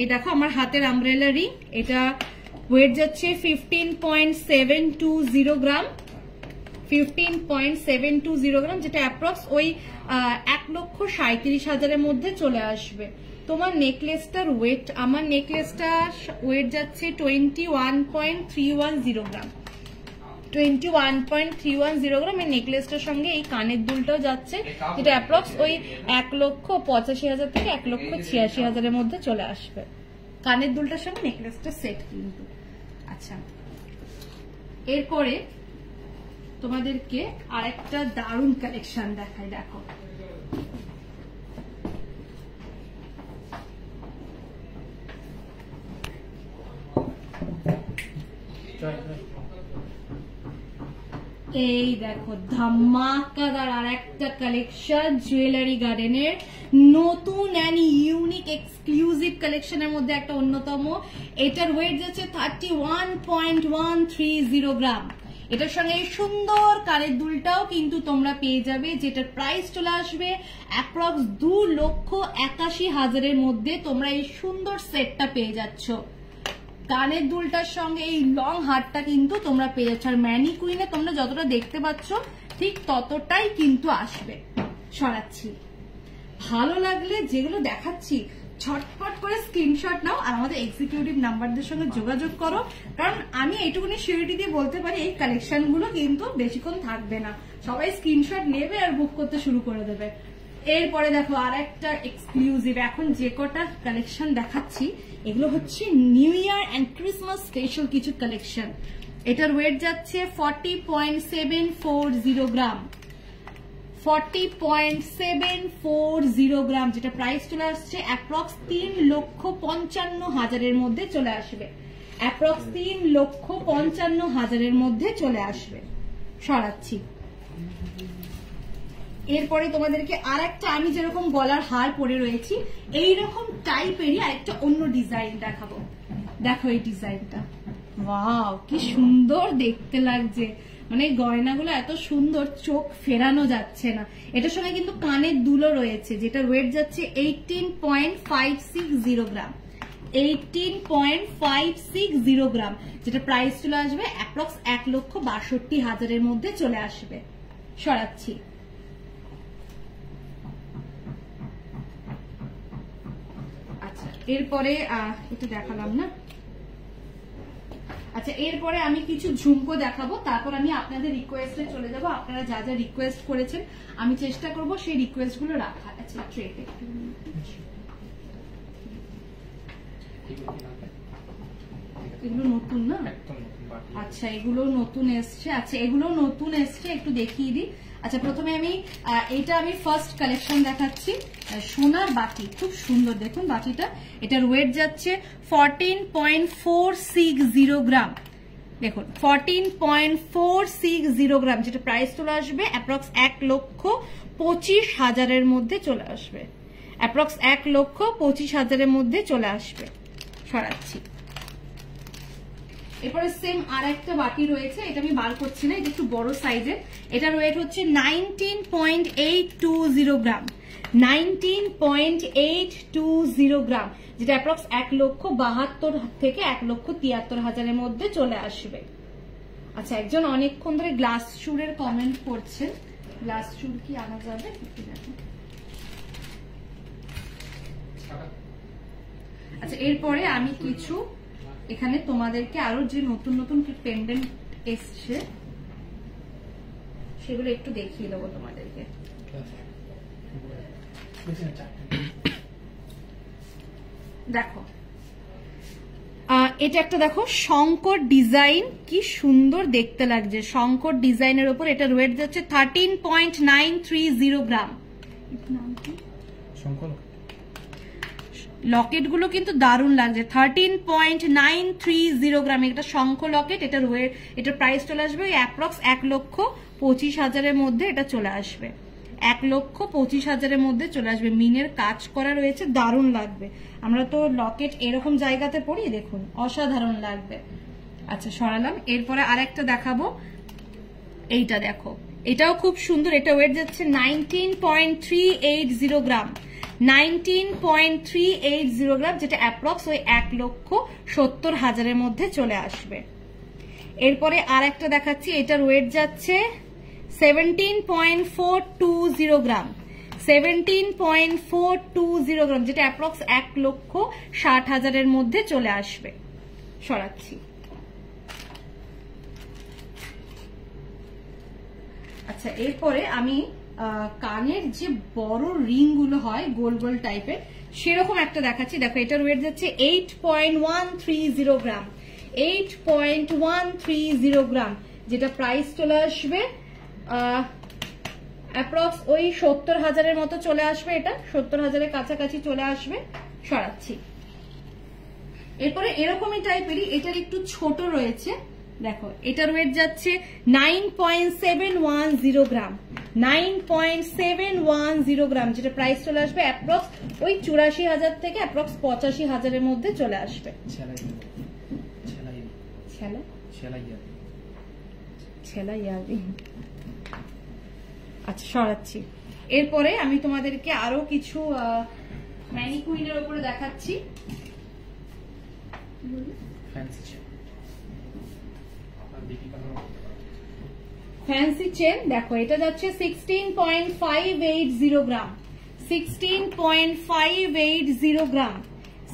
এই দেখো আমার হাতের আমব্রেলা রিং, এটা ওয়েট যাচ্ছে 15.720 গ্রাম, 15.720 গ্রাম, যেটা অ্যাপ্রক্স ওই 1,37,000-এর মধ্যে চলে আসবে। তোমার নেকলেসটার ওয়েট, আমার নেকলেসটার ওয়েট যাচ্ছে 21.310 গ্রাম, 21.310 গ্রাম। এই নেকলেসটার সঙ্গে এই কানের দুলটাও যাচ্ছে, যেটা অ্যাপ্রক্স ওই 1,85,000 থেকে 1,86,000-এর মধ্যে চলে আসবে। কানের দুলটার সঙ্গে নেকলেসটা সেট কিন্তু। আচ্ছা, এরপরে তোমাদেরকে আরেকটা দারুণ কালেকশন দেখাই। দেখো এই দেখো ধামাকাদার আর একটা কালেকশন জুয়েলারি গার্ডেনের নতুন অ্যান্ড ইউনিক এক্সক্লুসিভ কালেকশনের মধ্যে একটা অন্যতম। এটার ওয়েট যাচ্ছে 31.130 গ্রাম। এটার সঙ্গে সুন্দর কানের দুলটাও কিন্তু তোমরা পেয়ে যাবে, যেটার প্রাইস চলে আসবে অ্যাপ্রক্স 2,81,000-এর মধ্যে। তোমরা এই সুন্দর সেটটা পেয়ে যাচ্ছ, কানের দুলটার সঙ্গে এই লং হারটা কিন্তু তোমরা পেয়ে যাচ্ছ। আর ম্যানিকুইনে তোমরা যতটা দেখতে পাচ্ছ ঠিক ততটাই কিন্তু আসবে। সরাচ্ছি, ভালো লাগলে যেগুলো দেখাচ্ছি ছটফট করে স্ক্রিনশট নাও আর আমাদের এক্সিকিউটিভ নাম্বারদের সঙ্গে যোগাযোগ করো, কারণ আমি এইটুকুনি সিউরিটি দিয়ে বলতে পারি এই কালেকশন গুলো কিন্তু বেশিক্ষণ থাকবে না, সবাই স্ক্রিনশট নেবে আর বুক করতে শুরু করে দেবে। এরপরে দেখো আর একটা এক্সক্লুসিভ, এখন যে কটা কালেকশন দেখাচ্ছি এগুলো হচ্ছে new year and Christmas special কিছু কালেকশন। এটার ওয়েট যাচ্ছে 40.740 গ্রাম, 40.740 গ্রাম, যেটা প্রাইস চলে আসছে অ্যাপ্রক্স 3,55,000-এর মধ্যে চলে আসবে, অ্যাপ্রক্স 3,55,000-এর মধ্যে চলে আসবে। সরাচ্ছি, এরপরে তোমাদেরকে আর একটা, আমি যেরকম গলার হার পরে রয়েছি এইরকম টাইপেরই আরেকটা অন্য ডিজাইন দেখাবো। দেখো এই ডিজাইনটা, ওয়াও কি সুন্দর দেখতে লাগছে, মানে গয়নাগুলো এত সুন্দর চোখ ফেরানো যাচ্ছে না। এটার সঙ্গে কিন্তু কানের দুলও রয়েছে, যেটা ওয়েট যাচ্ছে 18.560 গ্রাম, 18.560 গ্রাম, যেটা প্রাইস চলে আসবে অ্যাপ্রক্স 1,62,000-এর মধ্যে চলে আসবে। সরাচ্ছি, আচ্ছা এরপরে এটা দেখালাম না। আচ্ছা এরপরে আমি কিছু ঝুমকো দেখাবো, তারপর আমি আপনাদের রিকোয়েস্টে চলে যাব। আপনারা যা যা রিকোয়েস্ট করেছেন আমি চেষ্টা করব সেই রিকোয়েস্ট গুলো রাখার। আচ্ছা ট্রেতে এগুলো নতুন না? আচ্ছা এগুলো নতুন এসছে, আচ্ছা এগুলো নতুন এসছে, একটু দেখিয়ে দিই। আচ্ছা প্রথমে আমি এটা আমি ফার্স্ট কালেকশন দেখাচ্ছি, সোনার বাটি, খুব সুন্দর দেখুন বাটিটা। এটার ওয়েট যাচ্ছে 14.460 গ্রাম, দেখুন 14.460 গ্রাম, যেটা প্রাইস চলে আসবে অ্যাপ্রক্স 1,25,000-এর মধ্যে চলে আসবে, অ্যাপ্রক্স 1,25,000-এর মধ্যে চলে আসবে। সরাচ্ছি, এরপরে সেম আর একটা বাটি রয়েছে, এটা আমি বার করছি না, এটা একটু বড় সাইজের। এটার ওয়েট হচ্ছে 19.820 গ্রাম, 19.820 গ্রাম, যেটা অ্যাপ্রক্স 1,72,000 থেকে 1,73,000-এর মধ্যে চলে আসবে। আচ্ছা একজন অনেকক্ষণ ধরে গ্লাস চুরের কমেন্ট করছেন, গ্লাস চুর কি আনা যাবে? আচ্ছা এরপরে আমি কিছু এখানে তোমাদেরকে আরো যে নতুন নতুন পেন্ডেন্ট এসছে সেগুলো একটু দেখিয়ে দেবো তোমাদেরকে। দেখো এটা একটা দেখো শঙ্কর ডিজাইন, কি সুন্দর দেখতে লাগছে। শঙ্কর ডিজাইনের উপর এটা ওয়েট যাচ্ছে 13.930 গ্রাম। লকেট গুলো কিন্তু দারুণ লাগছে, 13.930 গ্রাম। এটা শঙ্খ লকেট, এটার ওয়েট, এটার প্রাইস চলে আসবে অ্যাপ্রক্স 1,25,000-এর মধ্যে এটা চলে আসবে। 1,25,000-এর মধ্যে চলে আসবে। মিনের কাজ করা রয়েছে, দারুণ লাগবে। আমরা তো লকেট এরকম জায়গাতে পরি, দেখুন অসাধারণ লাগবে। আচ্ছা সরালাম। এরপরে আরেকটা দেখাবো, এইটা দেখো, এটাও খুব সুন্দর। এটা ওয়েট যাচ্ছে 19.380 গ্রাম, 19.380 গ্রাম, যেটা অ্যাপ্রক্স ওই 1,70,000-এর মধ্যে চলে আসবে। এরপরে আর একটা দেখাচ্ছি, এটার ওয়েট যাচ্ছে 17.420 গ্রাম, 17.420 গ্রাম, যেটা অ্যাপ্রক্স 1,60,000-এর মধ্যে চলে আসবে। সরাচ্ছি। আচ্ছা এরপরে আমি কানের যে বড় রিং গুলো হয় গোল গোল টাইপের, সেরকম একটা দেখাচ্ছি। দেখো এটার ওয়েট যাচ্ছে 8.130 গ্রাম, 8.130 গ্রাম, যেটা প্রাইস চলে আসবে অ্যাপ্রক্স ওই 70,000-এর মতো চলে আসবে। এটা 70,000-এর কাছাকাছি চলে আসবে। সরাচ্ছি। এরপরে এরকমই টাইপেরই, এটার একটু ছোট রয়েছে। দেখো এটার ওয়েট যাচ্ছে 9.710 গ্রাম, 9.710 গ্রাম, যেটা প্রাইস চলে আসবে অ্যাপ্রক্স ওই 84,000 থেকে অ্যাপ্রক্স 85,000-এর মধ্যে চলে আসবে। আচ্ছা সরাচ্ছি। এরপরে আমি তোমাদেরকে আরো কিছু ম্যানিকুইনের উপরে দেখাচ্ছি। ফ্যান্সি চেন দেখো, এটা যাচ্ছে 16.580 গ্রাম, 16.580 গ্রাম,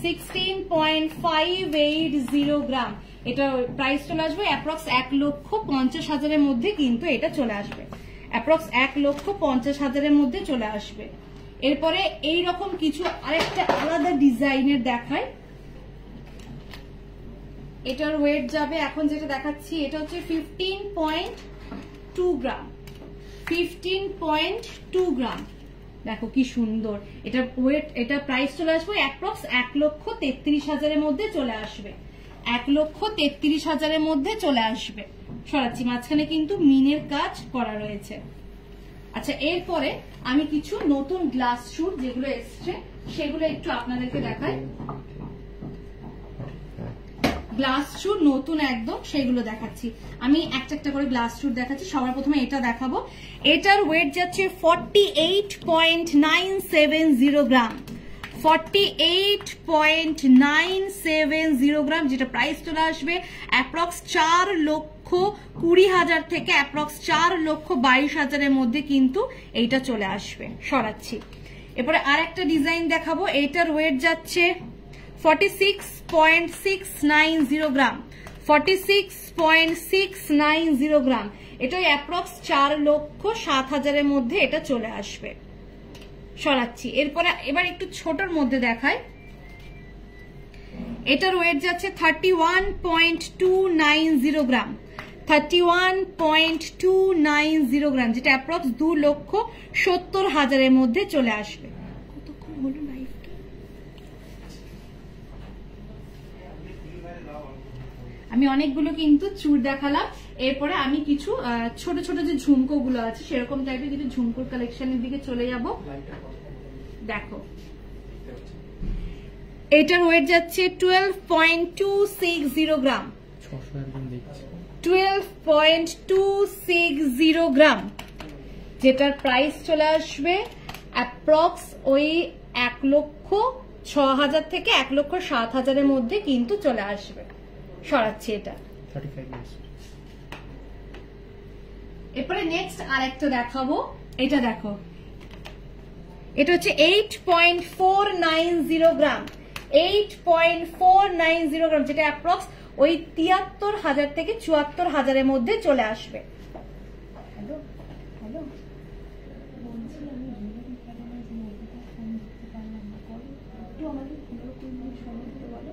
16.580 গ্রাম। এটা প্রাইস চলে আসবে অ্যাপ্রক্স 1,50,000-এর মধ্যে কিন্তু এটা চলে আসবে, অ্যাপ্রক্স 1,50,000-এর মধ্যে চলে আসবে। এরপরে এইরকম কিছু আরেকটা আলাদা ডিজাইনের দেখায়। এটার ওয়েট যাবে, এখন যেটা দেখাচ্ছি এটা হচ্ছে 15.2 গ্রাম, 15.2 গ্রাম। দেখো কি সুন্দর এটা ওয়েট, এটা প্রাইস চলে আসবে অ্যাপ্রক্স 1,33,000-এর মধ্যে চলে আসবে, 1,33,000-এর মধ্যে চলে আসবে। সরাচ্ছি। মাঝখানে কিন্তু মিনের কাজ করা রয়েছে। আচ্ছা এরপরে আমি কিছু নতুন গ্লাস শুট যেগুলো এসছে সেগুলো একটু আপনাদেরকে দেখাই। গ্লাস শুট নতুন একদম, সেগুলো দেখাচ্ছি। আমি একটা একটা করে গ্লাস শুট দেখাচ্ছি। সবার প্রথমে এটা দেখাবো। এটার ওয়েট যাচ্ছে 48.970 গ্রাম, 48.970 গ্রাম, যেটা প্রাইস চলে আসবে অ্যাপ্রক্স 4,20,000 থেকে অ্যাপ্রক্স 4,22,000-এর মধ্যে কিন্তু এইটা চলে আসবে। সরাচ্ছি। এরপরে আর একটা ডিজাইন দেখাবো। এইটার ওয়েট যাচ্ছে 46.690 গ্রাম, 46.690 গ্রাম, এটা অ্যাপ্রক্স 4,07,000-এর মধ্যে এটা চলে আসবে। সরাচ্ছি। এরপরে এবার একটু ছোটর মধ্যে দেখাই। এটার ওয়েট যাচ্ছে 31.290 গ্রাম, 31.290 গ্রাম, যেটা অ্যাপ্রক্স 2,70,000-এর মধ্যে চলে আসবে। কতক্ষণ হলো লাইভটা? আমি অনেকগুলো কিন্তু চুর দেখালাম। এরপরে আমি কিছু ছোট ছোট যে ঝুমকো গুলো আছে সেরকম টাইপের কিছু ঝুমকোর কালেকশনের দিকে চলে যাব। দেখো এটার ওয়েট যাচ্ছে 12.260 গ্রাম, 12.260 গ্রাম, যেটার প্রাইস চলে আসবে অ্যাপ্রক্স ওই 1,06,000 থেকে 1,07,000-এর মধ্যে কিন্তু চলে আসবে। সরাচ্ছি এটা। এরপরে নেক্সট আরেকটা দেখাবো। এটা দেখো, এটা হচ্ছে 8.490 গ্রাম, 8.490 গ্রাম, যেটা অ্যাপ্রক্স ওই 73,000 থেকে 74,000-এর মধ্যে চলে আসবে। আমাকে 15-20 মিনিট সময় দিতে বলো।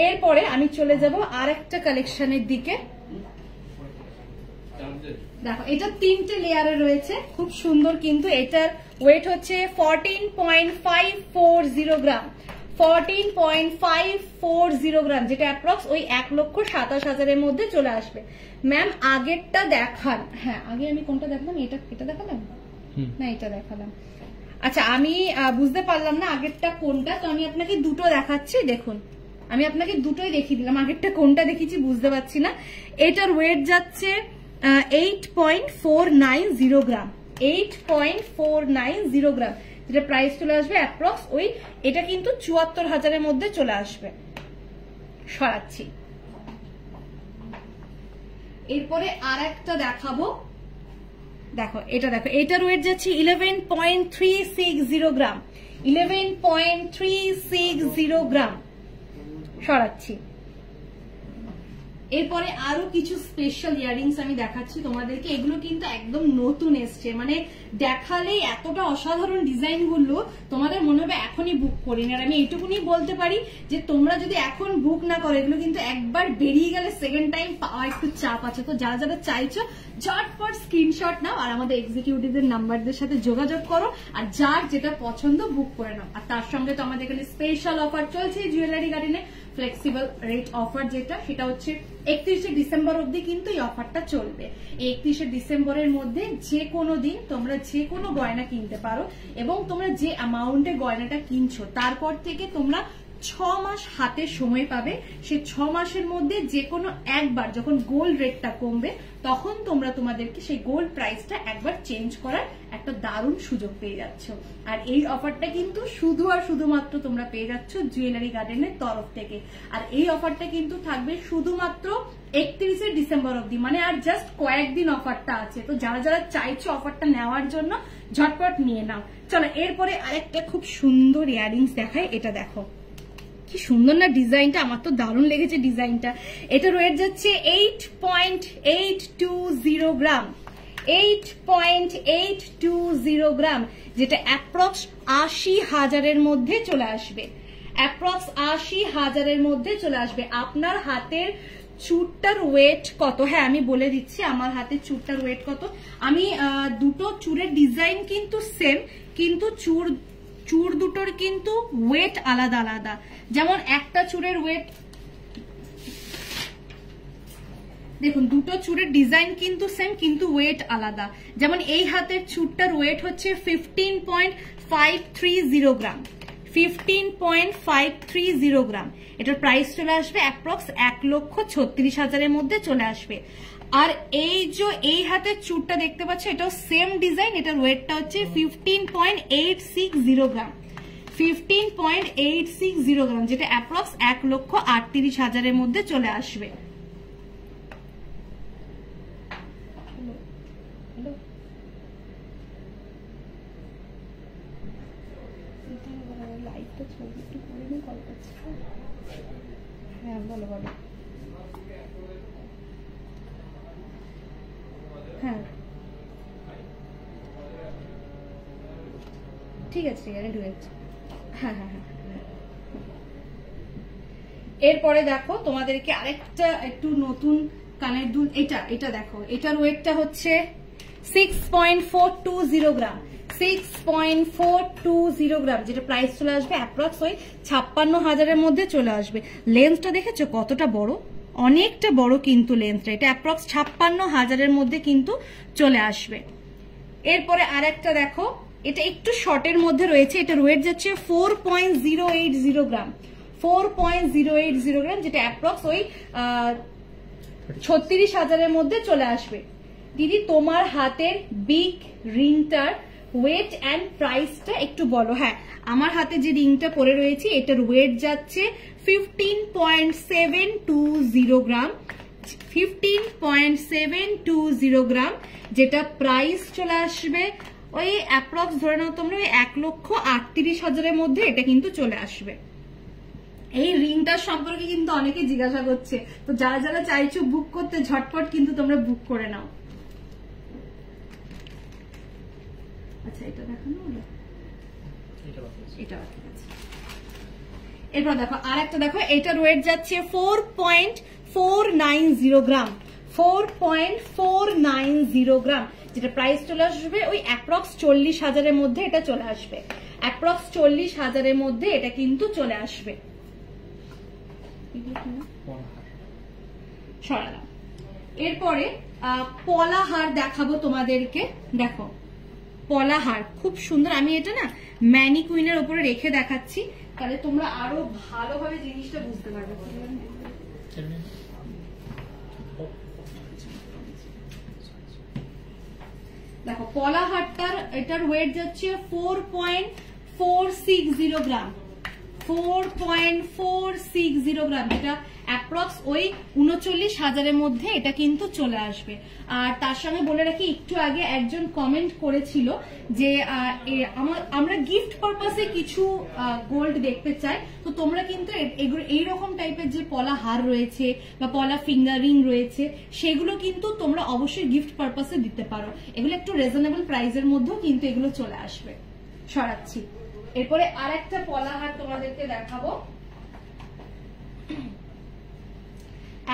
এরপরে আমি চলে যাব আর একটা কালেকশনের দিকে। দেখো এটা 3টে লেয়ারে রয়েছে, খুব সুন্দর, কিন্তু এটার ওয়েট হচ্ছে 14.540 গ্রাম, 14.540 গ্রাম, যেটা অ্যাপ্রক্স ওই 1,27,000-এর মধ্যে চলে আসবে। ম্যাম আগেরটা দেখান, হ্যাঁ আগে আমি কোনটা দেখালাম, এটা দেখালাম না, এটা দেখালাম। আচ্ছা আমি বুঝতে পারলাম না আগেরটা কোনটা, তো আমি আপনাকে দুটো দেখাচ্ছি। দেখুন আমি আপনাকে দুটোই দেখিয়ে দিলাম, আগেরটা কোনটা দেখিয়েছি বুঝতে পারছি না। এটার ওয়েট যাচ্ছে 8.490 গ্রাম, 8.490 গ্রাম, যেটা প্রাইস চলে আসবে অ্যাপ্রক্স ওই, এটা কিন্তু 74,000-এর মধ্যে চলে আসবে। সরাচ্ছি। এরপরে আর একটা দেখাবো, দেখো এটা দেখো, এটার ওয়েট যাচ্ছে 11.360 গ্রাম, 11.360 গ্রাম। সরাচ্ছি। এরপরে আরো কিছু স্পেশাল ইয়ারিংস আমি দেখাচ্ছি তোমাদেরকে, এগুলো কিন্তু একদম নতুন এসছে, মানে দেখালেই এতটা অসাধারণ ডিজাইন গুলো তোমাদের মনে হবে এখনই বুক করিনি। আর আমি এইটুকুনি বলতে পারি যে তোমরা যদি এখন বুক না করো, এগুলো কিন্তু একবার বেরিয়ে গেলে সেকেন্ড টাইম পাওয়া একটু চাপ আছে। তো যারা যারা চাইছো ঝটপট স্ক্রিনশট নাও আর আমাদের এক্সিকিউটিভদের নাম্বারদের সাথে যোগাযোগ করো, আর যার যেটা পছন্দ বুক করে নাও। আর তার সঙ্গে তো আমাদের এখানে স্পেশাল অফার চলছে জুয়েলারি গার্ডেনে, ফ্লেক্সিবল রেট অফার, যেটা সেটা হচ্ছে 31শে ডিসেম্বর অবধি কিন্তু এই অফারটা চলবে। 31শে ডিসেম্বরের মধ্যে যে কোনো দিন তোমরা যে কোনো গয়না কিনতে পারো, এবং তোমরা যে অ্যামাউন্টে গয়নাটা কিনছো তারপর থেকে তোমরা 6 মাস হাতে সময় পাবে। সে 6 মাসের মধ্যে যে কোনো একবার যখন গোল্ড রেটটা কমবে তখন তোমরা তোমাদেরকে সেই গোল্ড প্রাইসটা একবার চেঞ্জ করার একটা দারুণ সুযোগ পেয়ে যাচ্ছ। আর এই অফারটা কিন্তু শুধু আর শুধুমাত্র তোমরা পেয়ে যাচ্ছ জুয়েলারি গার্ডেনের তরফ থেকে। আর এই অফারটা কিন্তু থাকবে শুধুমাত্র 31শে ডিসেম্বর অবধি, মানে আর জাস্ট কয়েকদিন অফারটা আছে। তো যারা যারা চাইছো অফারটা নেওয়ার জন্য ঝটপট নিয়ে নাও। চলো এরপরে আরেকটা খুব সুন্দর ইয়ারিংস দেখায়, এটা দেখো কি সুন্দর না ডিজাইনটা, আমার তো দারুণ লেগেছে ডিজাইনটা। এটা ওয়েট যাচ্ছে 8.820 গ্রাম, 8.820 গ্রাম, যেটা অ্যাপ্রক্স 80,000-এর মধ্যে চলে আসবে, অ্যাপ্রক্স 80,000-এর মধ্যে চলে আসবে। আপনার হাতের চুড়টার ওয়েট কত, হ্যাঁ আমি বলে দিচ্ছি আমার হাতের চুড়টার ওয়েট কত। আমি দুটো চুড়ের ডিজাইন কিন্তু সেম, কিন্তু চুড় দুটোর কিন্তু ওয়েট আলাদা আলাদা। যেমন একটা চুড়ের ওয়েট দেখুন, দুটো চুড়ের ডিজাইন কিন্তু সেম কিন্তু ওয়েট আলাদা। যেমন এই হাতের চুড়টার ওয়েট হচ্ছে 15.530 গ্রাম, 15.530 গ্রাম। এটার প্রাইস চলে আসবে অ্যাপ্রক্স 1,36,000-এর মধ্যে চলে আসবে। আর এই যে এই হাতের চুড়টা দেখতে পাচ্ছ, এটাও সেম ডিজাইন, এটার ওয়েটটা হচ্ছে 15.860 গ্রাম, 15.860 গ্রাম, যেটা অ্যাপ্রক্স 1,38,000-এর মধ্যে চলে আসবে। হ্যাঁ বলো বলো। হ্যাঁ ঠিক আছে হ্যাঁ হ্যাঁ হ্যাঁ। এরপরে দেখো তোমাদেরকে আরেকটা একটু নতুন কানের দুল, এটা দেখো, এটার ওয়েটটা হচ্ছে 6.420 গ্রাম, 6.420 গ্রাম, যেটা প্রাইস চলে আসবে অ্যাপ্রক্স ওই 56,000-এর মধ্যে চলে আসবে। লেন্সটা দেখেছো কতটা বড়, অনেকটা বড় কিন্তু লেন্সটা, এটা অ্যাপ্রক্স 56,000-এর মধ্যে কিন্তু চলে আসবে। এরপরে আরেকটা দেখো, এটা একটু শর্টের মধ্যে রয়েছে, এটার ওয়েট যাচ্ছে 4.080 গ্রাম, 4.080 গ্রাম, যেটা অ্যাপ্রক্স ওই 36,000-এর মধ্যে চলে আসবে। দিদি তোমার হাতের বিগ রিংটার ওয়েট অ্যান্ড প্রাইসটা একটু বলো। হ্যাঁ আমার হাতে যে রিংটা পরে রয়েছে এটার ওয়েট যাচ্ছে 15.720 গ্রাম, 15.720 গ্রাম, যেটা প্রাইস চলে আসবে ওই অ্যাপ্রক্স ধরে নাও তোমরা ওই 1,38,000-এর মধ্যে এটা কিন্তু চলে আসবে। এই রিংটার সম্পর্কে কিন্তু অনেকে জিজ্ঞাসা করছে, তো যারা যারা চাইছো বুক করতে ঝটপট কিন্তু তোমরা বুক করে নাও। আচ্ছা এটা দেখানো হলো, এটা বাকি আছে। এরপর দেখো আর একটা দেখো, এটার ওয়েট যাচ্ছে 4.490 গ্রাম, 4.490 গ্রাম, যেটা প্রাইস চলে আসবে ওই অ্যাপ্রক্স 40,000-এর মধ্যে এটা চলে আসবে, অ্যাপ্রক্স 40,000-এর মধ্যে এটা কিন্তু চলে আসবে। সরালাম। এরপরে পলাহার দেখাবো তোমাদেরকে। দেখো পলাহার খুব সুন্দর, আমি এটা না ম্যানিকুইনের উপরে রেখে দেখাচ্ছি, তাহলে তোমরা আরো ভালোভাবে জিনিসটা বুঝতে পারবে। দেখো পলাহারটার এটার ওয়েট যাচ্ছে 4.460 গ্রাম, 4.460 গ্রাম, যেটা অ্যাপ্রক্স ওই 39,000-এর মধ্যে এটা কিন্তু চলে আসবে। আর তার সঙ্গে বলে রাখি, একটু আগে একজন কমেন্ট করেছিল যে আমরা গিফট পারপাসে কিছু গোল্ড দেখতে চাই, তো তোমরা কিন্তু এইরকম টাইপের যে পলা হার রয়েছে বা পলা ফিঙ্গারিং রয়েছে সেগুলো কিন্তু তোমরা অবশ্যই গিফট পারপাসে দিতে পারো, এগুলো একটু রিজনেবল প্রাইসের মধ্যেও কিন্তু এগুলো চলে আসবে। সরাচ্ছি। এরপরে আর একটা পলাহার তোমাদেরকে দেখাবো।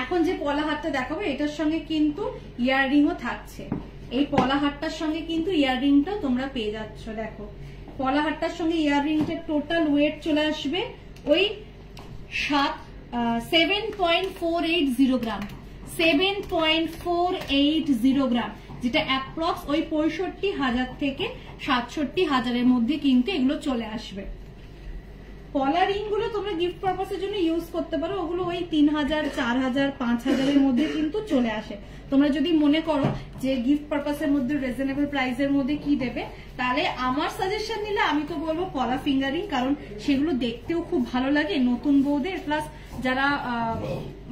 এখন যে পলাহারটা দেখাবো এটার সঙ্গে কিন্তু ইয়াররিংও থাকছে, এই পলাহারটার সঙ্গে কিন্তু ইয়াররিংটাও তোমরা পেয়ে যাচ্ছ। দেখো পলাহারটার সঙ্গে ইয়াররিংটার টোটাল ওয়েট চলে আসবে ওই 7.480 গ্রাম, 7.480 গ্রাম, যেটা অ্যাপ্রক্স ওই 65,000 থেকে 67,000-এর মধ্যে কিন্তু এগুলো চলে আসবে। পলা রিং গুলো তোমরা গিফট পারপাসের জন্য ইউজ করতে পারো, ওগুলো ওই 3,000, 4,000, 5,000-এর মধ্যে কিন্তু চলে আসে। তোমরা যদি মনে করো যে গিফট পারপাসের মধ্যে রিজনেবল প্রাইসের মধ্যে কি দেবে, তাহলে আমার সাজেশন নিলে আমি তো বলবো পলা ফিঙ্গারিং, কারণ সেগুলো দেখতেও খুব ভালো লাগে নতুন বউদের, প্লাস যারা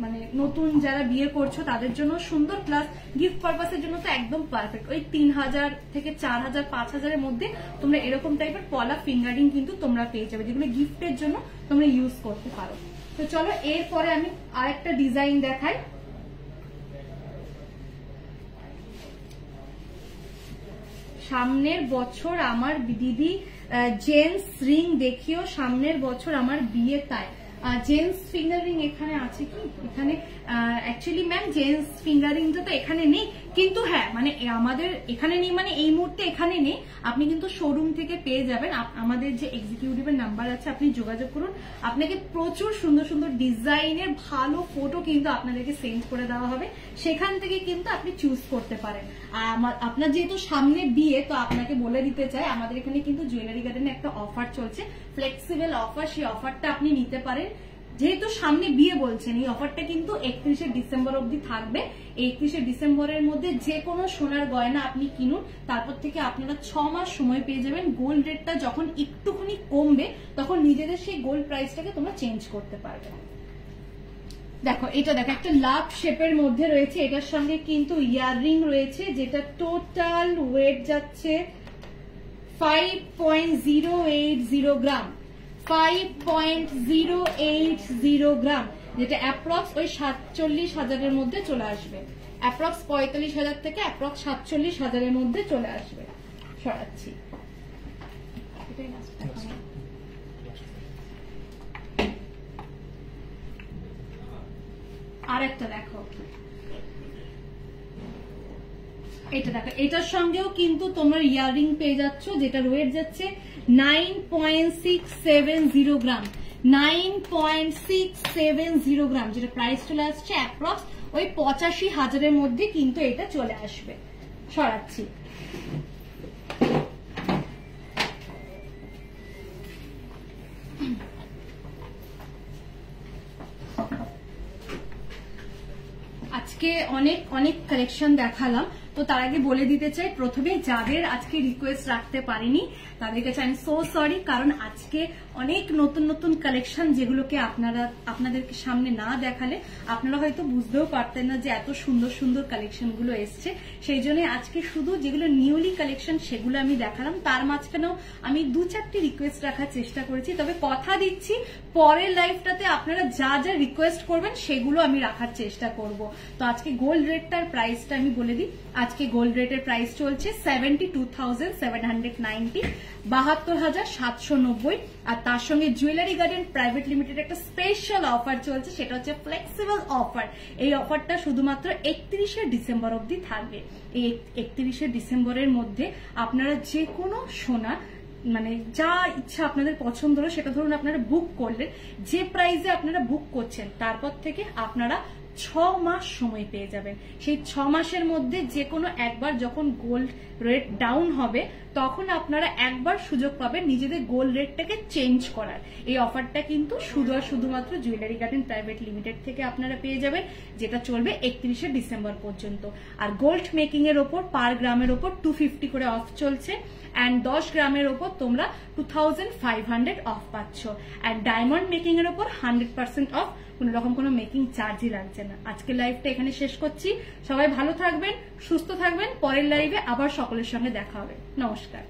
মানে নতুন যারা বিয়ে করছো তাদের জন্য সুন্দর, প্লাস গিফট পারপাসের জন্য তো একদম পারফেক্ট। ওই 3,000 থেকে 4,000, 5,000-এর মধ্যে তোমরা এরকম টাইপের পলা ফিঙ্গারিং কিন্তু তোমরা পেয়ে যাবে, যেগুলো গিফটের জন্য তোমরা ইউজ করতে পারো। তো চলো এরপরে আমি আরেকটা ডিজাইন দেখাই। সামনের বছর আমার দিদি জেন্টস রিং দেখিও, সামনের বছর আমার বিয়ে, তাই জেন্টস ফিঙ্গারিং এখানে আছে কি? এখানে অ্যাকচুয়ালি ম্যাম জেন্টস ফিঙ্গারিংটা তো এখানে নেই, কিন্তু হ্যাঁ মানে আমাদের এখানে নেই, মানে এই মুহূর্তে এখানে নেই, আপনি কিন্তু শোরুম থেকে পেয়ে যাবেন। আমাদের যে এক্সিকিউটিভের নাম্বার আছে আপনি যোগাযোগ করুন, আপনাকে প্রচুর সুন্দর সুন্দর ডিজাইনের ভালো ফটো কিন্তু আপনাদেরকে সেন্ড করে দেওয়া হবে, সেখান থেকে কিন্তু আপনি চুজ করতে পারেন। আর আপনার যেহেতু সামনে বিয়ে, তো আপনাকে বলে দিতে চাই আমাদের এখানে কিন্তু জুয়েলারি গার্ডেনে একটা অফার চলছে, ফ্লেক্সিবল অফার, সেই অফারটা আপনি নিতে পারেন। যেহেতু সামনে বিয়ে বলছেন, এই অফারটা কিন্তু 31শে ডিসেম্বর অবধি থাকবে। 31শে ডিসেম্বরের মধ্যে যে কোনো সোনার গয়না আপনি কিনুন, তারপর থেকে আপনারা 6 মাস সময় পেয়ে যাবেন। গোল্ড রেটটা যখন একটুখানি কমবে তখন নিজেদের সেই গোল্ড প্রাইসটাকে তোমরা চেঞ্জ করতে পারবে। দেখো এটা দেখো একটা লাভ শেপের মধ্যে রয়েছে, এটার সঙ্গে কিন্তু ইয়াররিং রয়েছে, যেটা টোটাল ওয়েট যাচ্ছে 5.080 গ্রাম, 5.080 গ্রাম, যেটা অ্যাপ্রক্স ওই 47,000-এর মধ্যে চলে আসবে, অ্যাপ্রক্স 45,000 থেকে অ্যাপ্রক্স 47,000-এর মধ্যে চলে আসবে। সরাচ্ছি। আর একটা দেখো, এটা দেখো এটার সঙ্গেও কিন্তু তোমরা ইয়াররিং পেয়ে যাচ্ছ, যেটা ওয়েট যাচ্ছে 9.670 গ্রাম, 9.670 গ্রাম, যেটা প্রাইস চলে আসছে অ্যাপ্রক্স ওই 85,000-এর মধ্যে কিন্তু এটা চলে আসবে। সরাচ্ছি। আজকে অনেক অনেক কালেকশন দেখালাম, তো তার আগে বলে দিতে চাই প্রথমে যাদের আজকে রিকোয়েস্ট রাখতে পারিনি তাদের কাছে আমি সো সরি, কারণ আজকে অনেক নতুন নতুন কালেকশন যেগুলোকে আপনাদেরকে সামনে না দেখালে আপনারা হয়তো বুঝতেও পারতেন না যে এত সুন্দর সুন্দর কালেকশন গুলো এসছে। সেই জন্য আজকে শুধু যেগুলো নিউলি কালেকশন সেগুলো আমি দেখালাম। তার মাঝখানেও আমি 2-4টি রিকোয়েস্ট রাখার চেষ্টা করেছি, তবে কথা দিচ্ছি পরের লাইভটাতে আপনারা যা যা রিকোয়েস্ট করবেন সেগুলো আমি রাখার চেষ্টা করব। তো আজকে গোল্ড রেটটার প্রাইসটা আমি বলে দিই। আজকে গোল্ড রেটের প্রাইস চলছে 72,790, 72,790। আর তার সঙ্গে জুয়েলারি গার্ডেন প্রাইভেট লিমিটেড একটা স্পেশাল অফার চলছে, সেটা হচ্ছে ফ্লেক্সিবল অফার। এই অফারটা শুধুমাত্র 31শে ডিসেম্বর অবধি থাকবে। এই 31শে ডিসেম্বরের মধ্যে আপনারা যে কোনো সোনা মানে যা ইচ্ছা আপনাদের পছন্দ হলো সেটা ধরুন আপনারা বুক করলেন, যে প্রাইসে আপনারা বুক করছেন তারপর থেকে আপনারা 6 মাস সময় পেয়ে যাবেন। সেই 6 মাসের মধ্যে যে কোনো একবার যখন গোল্ড রেট ডাউন হবে তখন আপনারা একবার সুযোগ পাবেন নিজেদের গোল্ড রেটটাকে চেঞ্জ করার। এই অফারটা কিন্তু শুধুমাত্র জুয়েলারি গার্ডেন প্রাইভেট লিমিটেড থেকে আপনারা পেয়ে যাবেন, যেটা চলবে 31শে ডিসেম্বর পর্যন্ত। আর গোল্ড মেকিং এর ওপর পার গ্রামের ওপর 250 করে অফ চলছে, অ্যান্ড 10 গ্রামের ওপর তোমরা 2500 অফ পাচ্ছ। অ্যান্ড ডায়মন্ড মেকিং এর ওপর 100% অফ, কোনো রকম কোনো মেকিং চার্জই লাগছে না। আজকে লাইভটা এখানে শেষ করছি। সবাই ভালো থাকবেন, সুস্থ থাকবেন। পরের লাইভে আবার সকলের সঙ্গে দেখা হবে। নমস্কার।